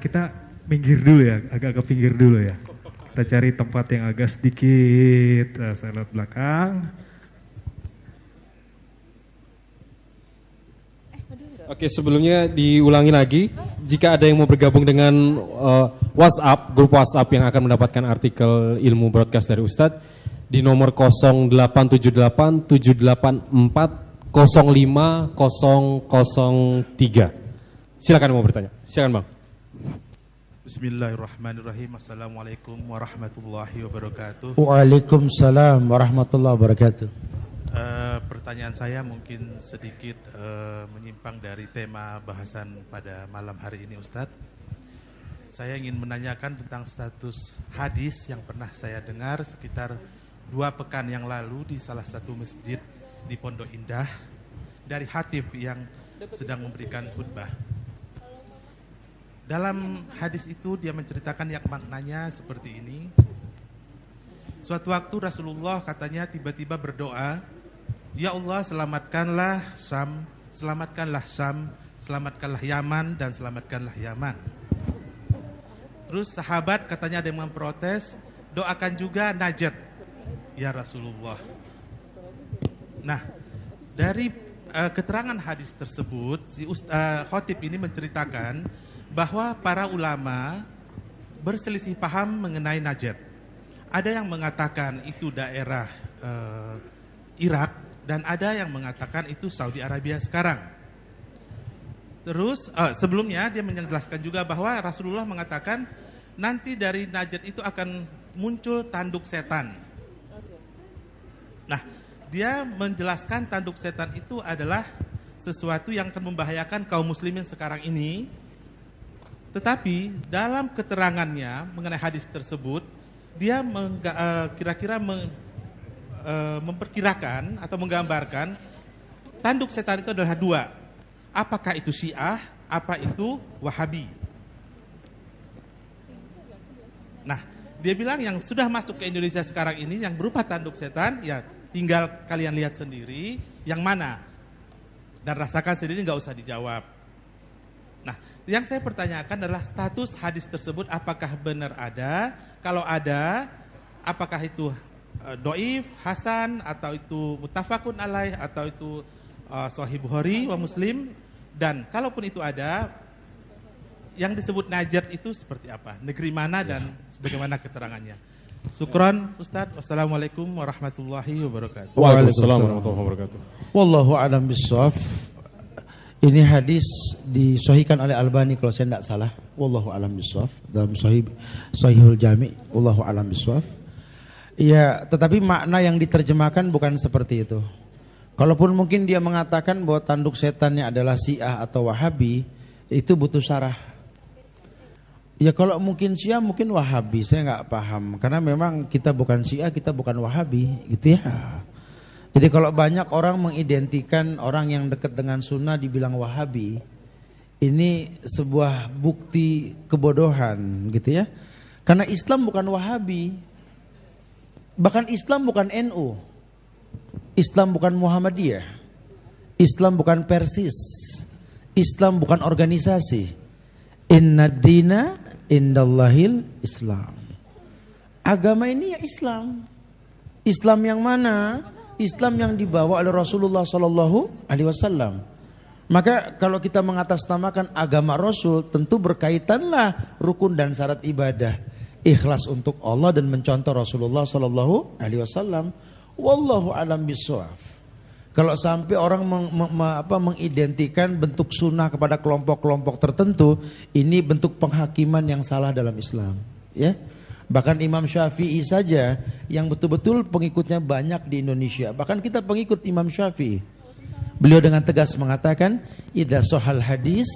Kita minggir dulu ya, agak ke pinggir dulu ya. Kita cari tempat yang agak sedikit. Saya lihat belakang. Oke, sebelumnya diulangi lagi. Jika ada yang mau bergabung dengan WhatsApp, grup WhatsApp yang akan mendapatkan artikel ilmu broadcast dari Ustadz, di nomor 0878 784 05003. Silakan mau bertanya. Silakan Bang. Bismillahirrahmanirrahim. Assalamualaikum warahmatullahi wabarakatuh. Waalaikumsalam warahmatullahi wabarakatuh. Pertanyaan saya mungkin sedikit menyimpang dari tema bahasan pada malam hari ini Ustadz. Saya ingin menanyakan tentang status hadis yang pernah saya dengar sekitar 2 pekan yang lalu di salah satu masjid di Pondok Indah dari khatib yang sedang memberikan khutbah. Dalam hadis itu dia menceritakan yang maknanya seperti ini. Suatu waktu Rasulullah katanya tiba-tiba berdoa, "Ya Allah, selamatkanlah Syam, selamatkanlah Syam, selamatkanlah Yaman, dan selamatkanlah Yaman." Terus sahabat katanya ada yang memprotes, "Doakan juga Najd, ya Rasulullah." Nah, dari keterangan hadis tersebut, si khatib ini menceritakan bahwa para ulama berselisih paham mengenai Najd. Ada yang mengatakan itu daerah Irak dan ada yang mengatakan itu Saudi Arabia sekarang. Terus sebelumnya dia menjelaskan juga bahwa Rasulullah mengatakan nanti dari Najd itu akan muncul tanduk setan. Nah, dia menjelaskan tanduk setan itu adalah sesuatu yang akan membahayakan kaum muslimin sekarang ini. Tetapi dalam keterangannya mengenai hadis tersebut, dia kira-kira memperkirakan atau menggambarkan tanduk setan itu adalah dua. Apakah itu Syiah, apa itu Wahabi. Nah, dia bilang yang sudah masuk ke Indonesia sekarang ini yang berupa tanduk setan, ya tinggal kalian lihat sendiri yang mana. Dan rasakan sendiri, nggak usah dijawab. Nah, yang saya pertanyakan adalah status hadis tersebut apakah benar ada? Kalau ada, apakah itu doif, hasan, atau itu muttafaqun alaih, atau itu Sahih Bukhari wa Muslim? Dan kalaupun itu ada, yang disebut Najd itu seperti apa? Negeri mana dan sebagaimana keterangannya? Syukran Ustaz. Wassalamualaikum warahmatullahi wabarakatuh. Waalaikumsalam warahmatullahi wabarakatuh. Wallahu a'lam bishawab. Ini hadis disahihkan oleh Albani kalau saya tidak salah. Wallahu a'lam bishawab dalam Sahihul Jami'. Wallahu a'lam bishawab. Ya, tetapi makna yang diterjemahkan bukan seperti itu. Kalaupun mungkin dia mengatakan bahwa tanduk setannya adalah Syiah atau Wahabi, itu butuh syarah. Ya kalau mungkin Syiah, mungkin Wahabi, saya nggak paham. Karena memang kita bukan Syiah, kita bukan Wahabi, gitu ya. Jadi kalau banyak orang mengidentikan orang yang dekat dengan sunnah dibilang Wahabi, ini sebuah bukti kebodohan, gitu ya. Karena Islam bukan Wahabi, bahkan Islam bukan NU, Islam bukan Muhammadiyah, Islam bukan Persis, Islam bukan organisasi. Inna dina indallahil Islam. Agama ini ya Islam. Islam yang mana? Islam yang dibawa oleh Rasulullah Sallallahu Alaihi Wasallam. Maka kalau kita mengatasnamakan agama Rasul, tentu berkaitanlah rukun dan syarat ibadah, ikhlas untuk Allah dan mencontoh Rasulullah Sallallahu Alaihi Wasallam. Wallahu a'lam bishawab. Kalau sampai orang mengidentikan bentuk sunnah kepada kelompok-kelompok tertentu, ini bentuk penghakiman yang salah dalam Islam. Ya, bahkan Imam Syafi'i saja yang betul-betul pengikutnya banyak di Indonesia. Bahkan kita pengikut Imam Syafi'i. Beliau dengan tegas mengatakan, idza shahal hadis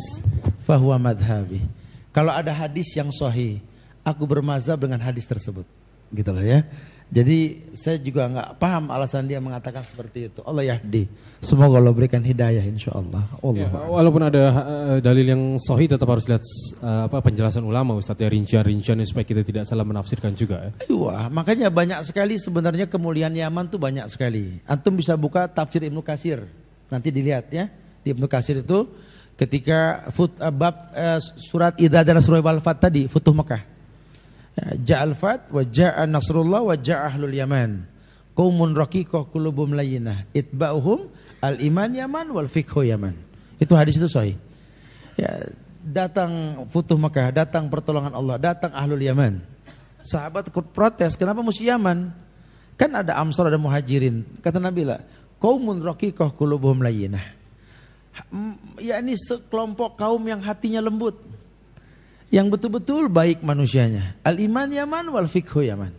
fahuwa madhabi. Kalau ada hadis yang sahih, aku bermazhab dengan hadis tersebut. Gitulah ya. Jadi saya juga nggak paham alasan dia mengatakan seperti itu. Allah yahdi. Semoga Allah berikan hidayah insyaallah. Ya, walaupun ada dalil yang sahih, tetap harus lihat penjelasan ulama Ustaz ya, rincian-rinciannya supaya kita tidak salah menafsirkan juga ya. Wah, makanya banyak sekali sebenarnya kemuliaan Yaman tuh banyak sekali. Antum bisa buka tafsir Ibnu Katsir. Nanti dilihat ya. Di Ibnu Katsir itu ketika surat Idza dan surah Al-Fat tadi, Futuh Mekah. Ja'al fat wa ja'a nasrullah wa ja'a ahlul yaman qaumun raqiqah qulubum layyinah itba'uhum al-iman yaman wal fiqhu yaman. Itu hadis itu sahih. Ya, datang Futuh Mekah, datang pertolongan Allah, datang ahlul yaman. Sahabat protes, kenapa mesti Yaman? Kan ada Ansar, ada Muhajirin. Kata Nabi lah, qaumun raqiqah qulubum layyinah. Yakni sekelompok kaum yang hatinya lembut, yang betul-betul baik manusianya. Al-iman Yaman wal fiqhu Yaman.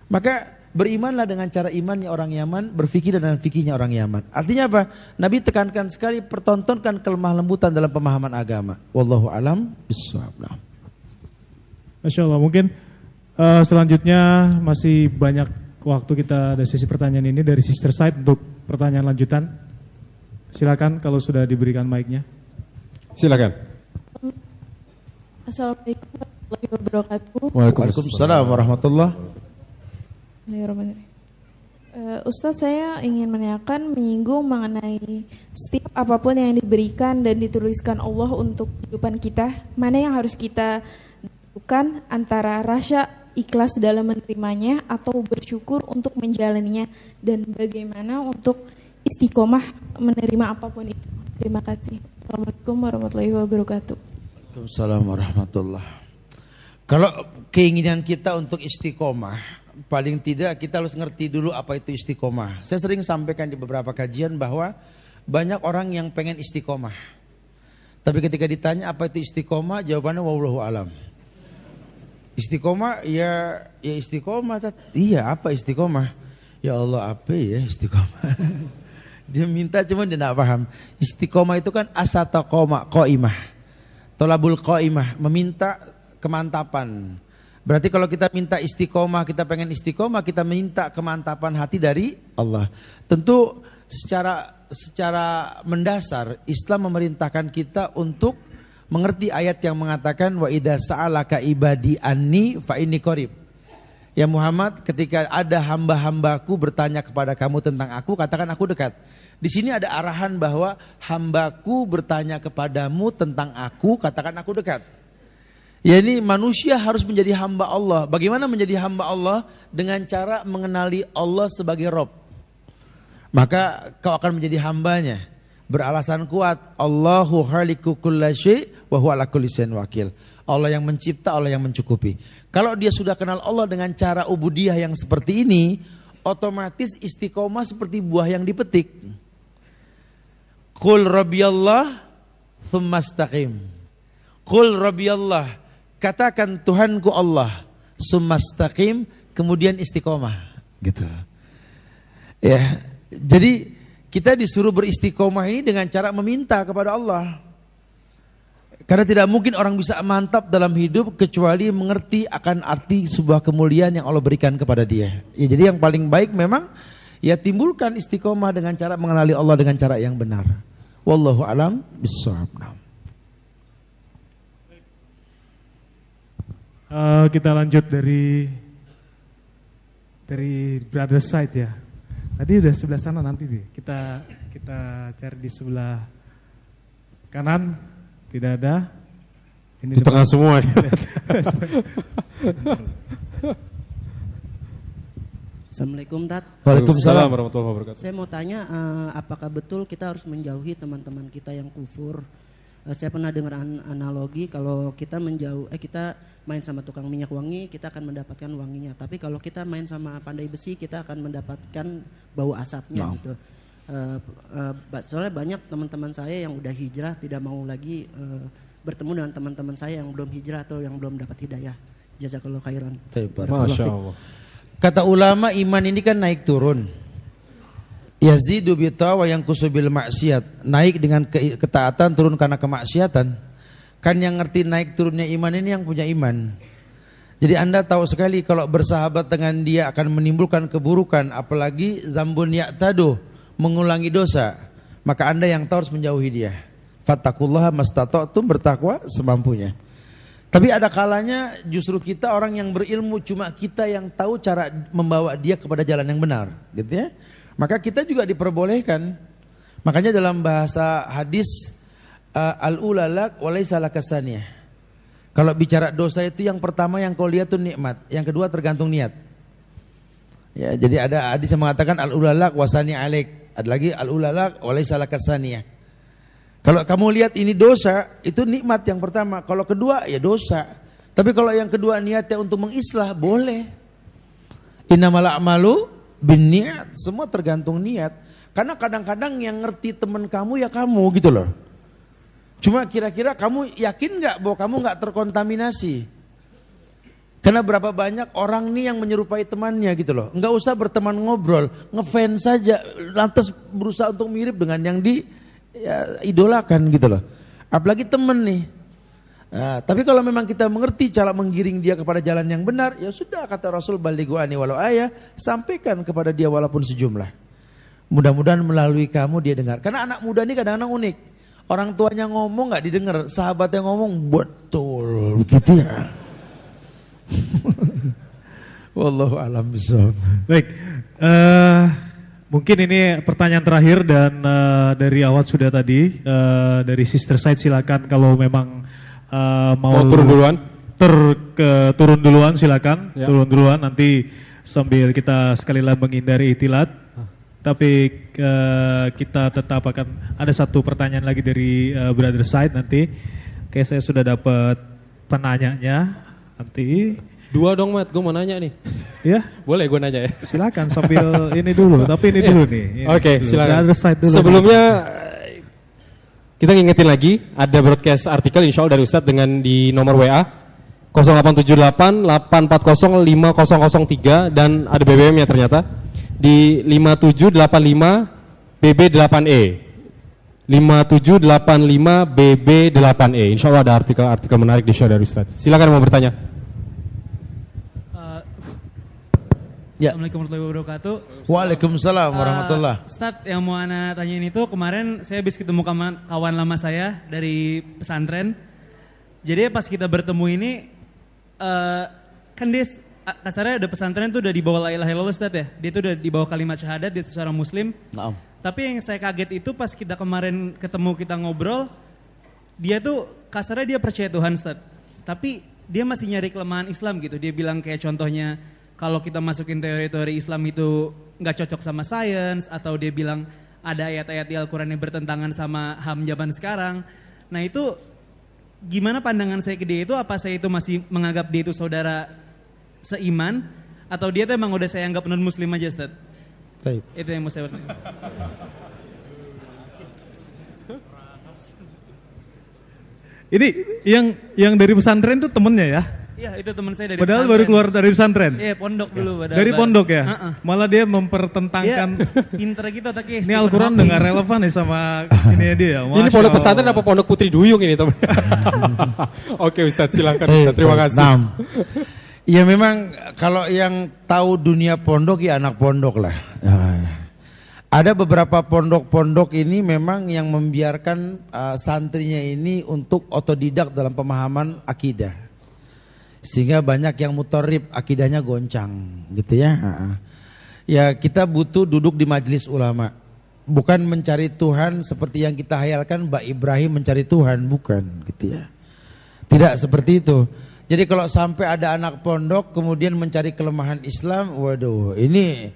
Maka berimanlah dengan cara imannya orang Yaman, berfikir dengan fikihnya orang Yaman. Artinya apa? Nabi tekankan sekali, pertontonkan kelemah lembutan dalam pemahaman agama. Wallahu alam bishawab. Masya Allah, mungkin selanjutnya masih banyak waktu kita ada sesi pertanyaan ini dari Sister Side untuk pertanyaan lanjutan. Silakan kalau sudah diberikan mic-nya. Silakan. Assalamualaikum warahmatullahi wabarakatuh. Waalaikumsalam warahmatullahi wabarakatuh. Ustadz, saya ingin menanyakan, menyinggung mengenai setiap apapun yang diberikan dan dituliskan Allah untuk kehidupan kita, mana yang harus kita lakukan antara rasa ikhlas dalam menerimanya atau bersyukur untuk menjalaninya, dan bagaimana untuk istiqomah menerima apapun itu. Terima kasih. Assalamualaikum warahmatullahi wabarakatuh. Waalaikumsalam warahmatullahi. Kalau keinginan kita untuk istiqomah, paling tidak kita harus ngerti dulu apa itu istiqomah. Saya sering sampaikan di beberapa kajian bahwa banyak orang yang pengen istiqomah, tapi ketika ditanya apa itu istiqomah, jawabannya wallahu alam. Istiqomah ya istiqomah. Iya, apa istiqomah? Ya Allah, apa ya istiqomah? Dia minta cuma dia tidak paham. Istiqomah itu kan asataqoma qaimah. Tolabul qaimah, meminta kemantapan. Berarti kalau kita minta istiqomah, kita pengen istiqomah, kita minta kemantapan hati dari Allah. Tentu secara mendasar Islam memerintahkan kita untuk mengerti ayat yang mengatakan wa idza sa'alaka ibadi anni fa inni qarib. Ya Muhammad, ketika ada hamba-hambaku bertanya kepada kamu tentang aku, katakan aku dekat. Di sini ada arahan bahwa hambaku bertanya kepadamu tentang aku, katakan aku dekat. Ya ini manusia harus menjadi hamba Allah. Bagaimana menjadi hamba Allah? Dengan cara mengenali Allah sebagai Rabb. Maka kau akan menjadi hambanya. Beralasan kuat, Allahu khaliqu kulla syai' wa huwa ala kulli syai'in wakil. Allah yang mencipta, Allah yang mencukupi. Kalau dia sudah kenal Allah dengan cara ubudiyah yang seperti ini, otomatis istiqomah seperti buah yang dipetik. Qul rabbiyallah tsumma istaqim. Qul rabbiyallah, katakan Tuhanku Allah, tsumma istaqim, kemudian istiqomah, gitu. Ya, jadi kita disuruh beristiqomah ini dengan cara meminta kepada Allah. Karena tidak mungkin orang bisa mantap dalam hidup kecuali mengerti akan arti sebuah kemuliaan yang Allah berikan kepada dia. Ya, jadi yang paling baik memang ya timbulkan istiqomah dengan cara mengenali Allah dengan cara yang benar. Wallahu alam bissawab. Kita lanjut dari brother side ya. Tadi udah sebelah sana nanti deh. Kita cari di sebelah kanan. Tidak ada. Ini di tengah semua. Assalamualaikum Tat. Waalaikumsalam warahmatullahi wabarakatuh. Saya mau tanya, apakah betul kita harus menjauhi teman-teman kita yang kufur? Saya pernah dengar analogi kalau kita kita main sama tukang minyak wangi, kita akan mendapatkan wanginya. Tapi kalau kita main sama pandai besi, kita akan mendapatkan bau asapnya gitu. Soalnya banyak teman-teman saya yang udah hijrah tidak mau lagi bertemu dengan teman-teman saya yang belum hijrah atau yang belum dapat hidayah. Jazakallahu khairan. Masya Allah. Kata ulama, iman ini kan naik turun. Yazidu bitawa yang kusubil maksiat, naik dengan ketaatan, turun karena kemaksiatan. Kan yang ngerti naik turunnya iman ini yang punya iman. Jadi Anda tahu sekali kalau bersahabat dengan dia akan menimbulkan keburukan, apalagi zambun ya'tadu, mengulangi dosa, maka Anda yang tahu harus menjauhi dia. Fattaqullaha mastata'tum, bertakwa semampunya. Tapi ada kalanya justru kita orang yang berilmu, cuma kita yang tahu cara membawa dia kepada jalan yang benar, gitu ya. Maka kita juga diperbolehkan. Makanya dalam bahasa hadis al-ulalak walaysa lakasaniyah. Kalau bicara dosa itu yang pertama yang kau lihat itu nikmat, yang kedua tergantung niat. Ya, jadi ada hadis yang mengatakan al-ulalak wasani alaik. Ada lagi al-ulalak walaysa lakasaniyah. Kalau kamu lihat ini dosa, itu nikmat yang pertama. Kalau kedua ya dosa. Tapi kalau yang kedua niatnya untuk mengislah, boleh. Innamal a'malu binniat, semua tergantung niat. Karena kadang-kadang yang ngerti teman kamu ya kamu gitu loh. Cuma kira-kira kamu yakin gak bahwa kamu gak terkontaminasi? Karena berapa banyak orang nih yang menyerupai temannya gitu loh. Enggak usah berteman ngobrol, ngefans saja, lantas berusaha untuk mirip dengan yang idolakan gitu loh. Apalagi teman nih. Nah, tapi kalau memang kita mengerti cara menggiring dia kepada jalan yang benar, ya sudah, kata Rasul, balighu ani walau ayah, sampaikan kepada dia walaupun sejumlah. Mudah-mudahan melalui kamu dia dengar. Karena anak muda ini kadang-kadang unik. Orang tuanya ngomong nggak didengar, sahabatnya ngomong betul gitu ya. Wallahu a'lam bishawab. Baik, mungkin ini pertanyaan terakhir dan dari awal sudah tadi dari Sister Side, silakan kalau memang mau turun duluan. Turun duluan silakan, ya. Turun duluan nanti sambil kita sekali lagi menghindari itilat. Tapi kita tetap akan ada satu pertanyaan lagi dari Brother Side nanti. Kayak saya sudah dapat penanyanya. Nanti. 2 dong Mat, gue mau nanya nih. Ya, boleh gue nanya ya? Silakan sambil ini dulu, tapi ini dulu nih. Oke, silakan. Dulu. Sebelumnya kita ngingetin lagi, ada broadcast artikel insya Allah dari Ustadz dengan di nomor WA 0878 840 5003 dan ada BBM-nya ternyata di 5785 BB8E. 5785 BB8E. Insya Allah ada artikel menarik di show dari Ustadz. Silakan mau bertanya. Ya. Assalamualaikum warahmatullahi wabarakatuh. Waalaikumsalam warahmatullahi. Ustadz, yang mau ana tanyain itu kemarin saya habis ketemu kawan lama saya dari pesantren. Jadi pas kita bertemu ini kan dia kasarnya udah pesantren tuh udah di bawah la ilaha illallah Ustadz ya. Dia tuh udah di bawah kalimat syahadat, dia seorang muslim. Naam. Tapi yang saya kaget itu pas kita kemarin ketemu, kita ngobrol, dia tuh kasarnya dia percaya Tuhan Ustadz. Tapi dia masih nyari kelemahan Islam gitu. Dia bilang kayak contohnya kalau kita masukin teori-teori Islam itu nggak cocok sama sains, atau dia bilang ada ayat-ayat di Al-Quran yang bertentangan sama HAM zaman sekarang. Nah itu gimana pandangan saya ke dia itu? Apa saya itu masih menganggap dia itu saudara seiman, atau dia tuh emang udah saya anggap non muslim aja Ustaz? Baik. Itu yang mau saya bertanya. Ini yang dari pesantren itu temennya ya? Iya, itu teman saya dari Padahal pesantren. baru keluar dari pesantren. Iya, pondok dulu. Dari pondok ya? Malah dia mempertentangkan. Pinter gitu otaknya. Ini Al-Quran udah gak relevan nih sama ini dia. Ini pondok pesantren apa pondok Putri Duyung ini teman? Oke Ustadz, silakan Ustadz, terima kasih. Ya memang kalau yang tahu dunia pondok ya anak pondok lah. Ada beberapa pondok-pondok ini memang yang membiarkan santrinya ini untuk otodidak dalam pemahaman akidah. Sehingga banyak yang mutorib, akidahnya goncang gitu ya. Ya kita butuh duduk di majelis ulama. Bukan mencari Tuhan seperti yang kita hayalkan Mbak Ibrahim mencari Tuhan, bukan gitu ya. Tidak seperti itu. Jadi kalau sampai ada anak pondok kemudian mencari kelemahan Islam, waduh ini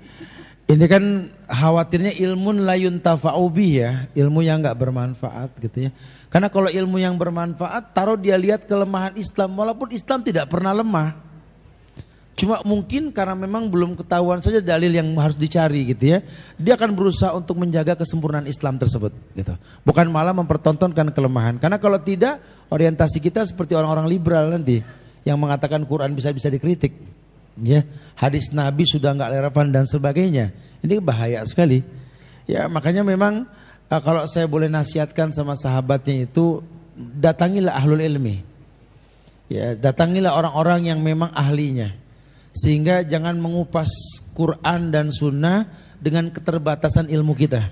kan khawatirnya ilmun la yuntafa'u bih ya, ilmu yang enggak bermanfaat gitu ya. Karena kalau ilmu yang bermanfaat, taruh dia lihat kelemahan Islam, walaupun Islam tidak pernah lemah. Cuma mungkin karena memang belum ketahuan saja dalil yang harus dicari gitu ya. Dia akan berusaha untuk menjaga kesempurnaan Islam tersebut gitu. Bukan malah mempertontonkan kelemahan. Karena kalau tidak, orientasi kita seperti orang-orang liberal nanti yang mengatakan Quran bisa dikritik. Ya, hadis Nabi sudah enggak relevan dan sebagainya. Ini bahaya sekali. Ya, makanya memang kalau saya boleh nasihatkan sama sahabatnya itu, datangilah ahlul ilmi. Ya, datangilah orang-orang yang memang ahlinya. Sehingga jangan mengupas Quran dan sunnah dengan keterbatasan ilmu kita.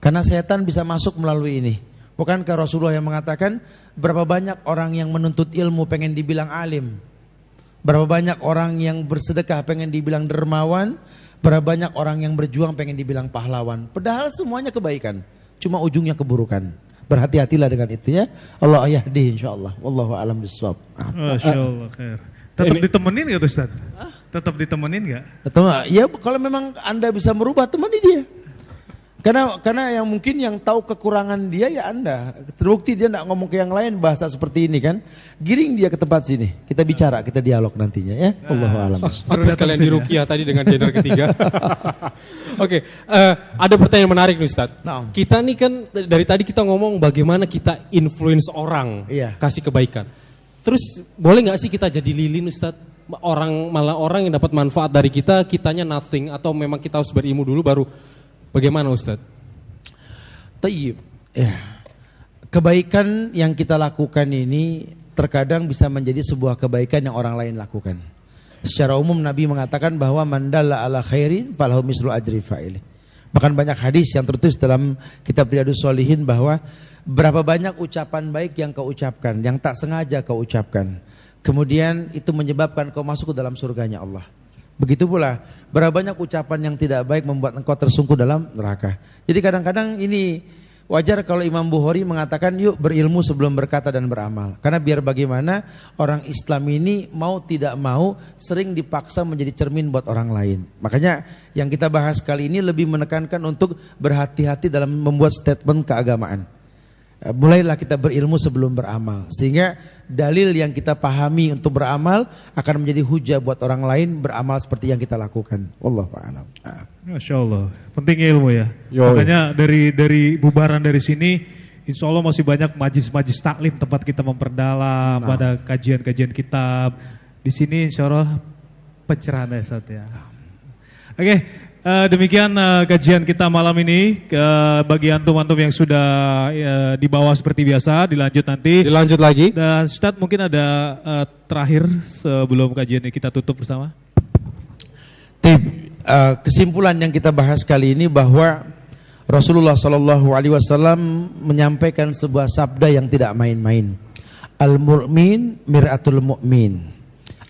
Karena setan bisa masuk melalui ini. Bukankah Rasulullah yang mengatakan berapa banyak orang yang menuntut ilmu pengen dibilang alim? Berapa banyak orang yang bersedekah pengen dibilang dermawan? Berapa banyak orang yang berjuang pengen dibilang pahlawan? Padahal semuanya kebaikan, cuma ujungnya keburukan. Berhati-hatilah dengan itu ya. Allah yahdi insyaallah. Wallahu a'lam bishawab. Masyaallah khair. Tetap ditemenin enggak Ustaz? Tetap ditemenin enggak? Ya kalau memang Anda bisa merubah, temani dia. Karena yang mungkin yang tahu kekurangan dia ya Anda. Terbukti dia enggak ngomong ke yang lain bahasa seperti ini kan. Giring dia ke tempat sini. Kita bicara, kita dialog nantinya ya. Allahu a'lam. Terus kalian di Ruqyah tadi dengan gender ketiga. Oke, ada pertanyaan menarik nih Ustaz. Kita nih kan dari tadi kita ngomong bagaimana kita influence orang kasih kebaikan. Terus boleh nggak sih kita jadi lilin Ustaz? Malah orang yang dapat manfaat dari kita, kitanya nothing, atau memang kita harus berilmu dulu baru bagaimana Ustaz? Tayyib. Ya. Kebaikan yang kita lakukan ini terkadang bisa menjadi sebuah kebaikan yang orang lain lakukan. Secara umum Nabi mengatakan bahwa man dalla ala khairin falahu mislu ajri fa'ili. Bahkan banyak hadis yang tertulis dalam kitab Riyadhus Shalihin bahwa berapa banyak ucapan baik yang kau ucapkan, yang tak sengaja kau ucapkan, kemudian itu menyebabkan kau masuk ke dalam surganya Allah. Begitu pula berapa banyak ucapan yang tidak baik membuat engkau tersungkur dalam neraka. Jadi kadang-kadang ini wajar kalau Imam Bukhari mengatakan yuk berilmu sebelum berkata dan beramal. Karena biar bagaimana orang Islam ini mau tidak mau sering dipaksa menjadi cermin buat orang lain. Makanya yang kita bahas kali ini lebih menekankan untuk berhati-hati dalam membuat statement keagamaan. mulailah kita berilmu sebelum beramal, sehingga dalil yang kita pahami untuk beramal akan menjadi hujah buat orang lain beramal seperti yang kita lakukan. Wallahu a'lam. Masya Allah, penting ilmu ya. Yo. Makanya dari bubaran dari sini, insya Allah masih banyak majlis-majlis taklim tempat kita memperdalam pada kajian-kajian kitab. Di sini insya Allah pencerahan ya Ustaz ya. Oke, demikian kajian kita malam ini. Bagi antum-antum yang sudah di bawah seperti biasa, dilanjut nanti. Dilanjut lagi. Dan Ustaz mungkin ada terakhir sebelum kajian ini kita tutup bersama. Kesimpulan yang kita bahas kali ini bahwa Rasulullah SAW menyampaikan sebuah sabda yang tidak main-main. Al-mu'min mir'atul mu'min,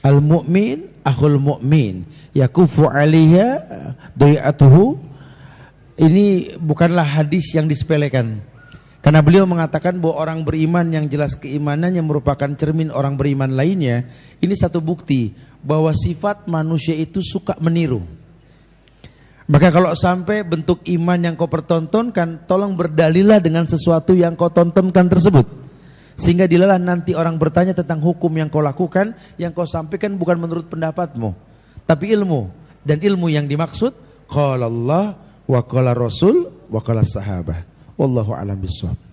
al-mu'min akhul mu'min, yakufu alaiha doyatuhu. Ini bukanlah hadis yang disepelekan, karena beliau mengatakan bahwa orang beriman yang jelas keimanannya merupakan cermin orang beriman lainnya. Ini satu bukti bahwa sifat manusia itu suka meniru. Maka kalau sampai bentuk iman yang kau pertontonkan, tolong berdalilah dengan sesuatu yang kau tontonkan tersebut. Sehingga dilalah nanti orang bertanya tentang hukum yang kau lakukan, yang kau sampaikan bukan menurut pendapatmu, tapi ilmu. Dan ilmu yang dimaksud, qala Allah wa qala Rasul wa qala sahabah. Wallahu a'lam bishawab.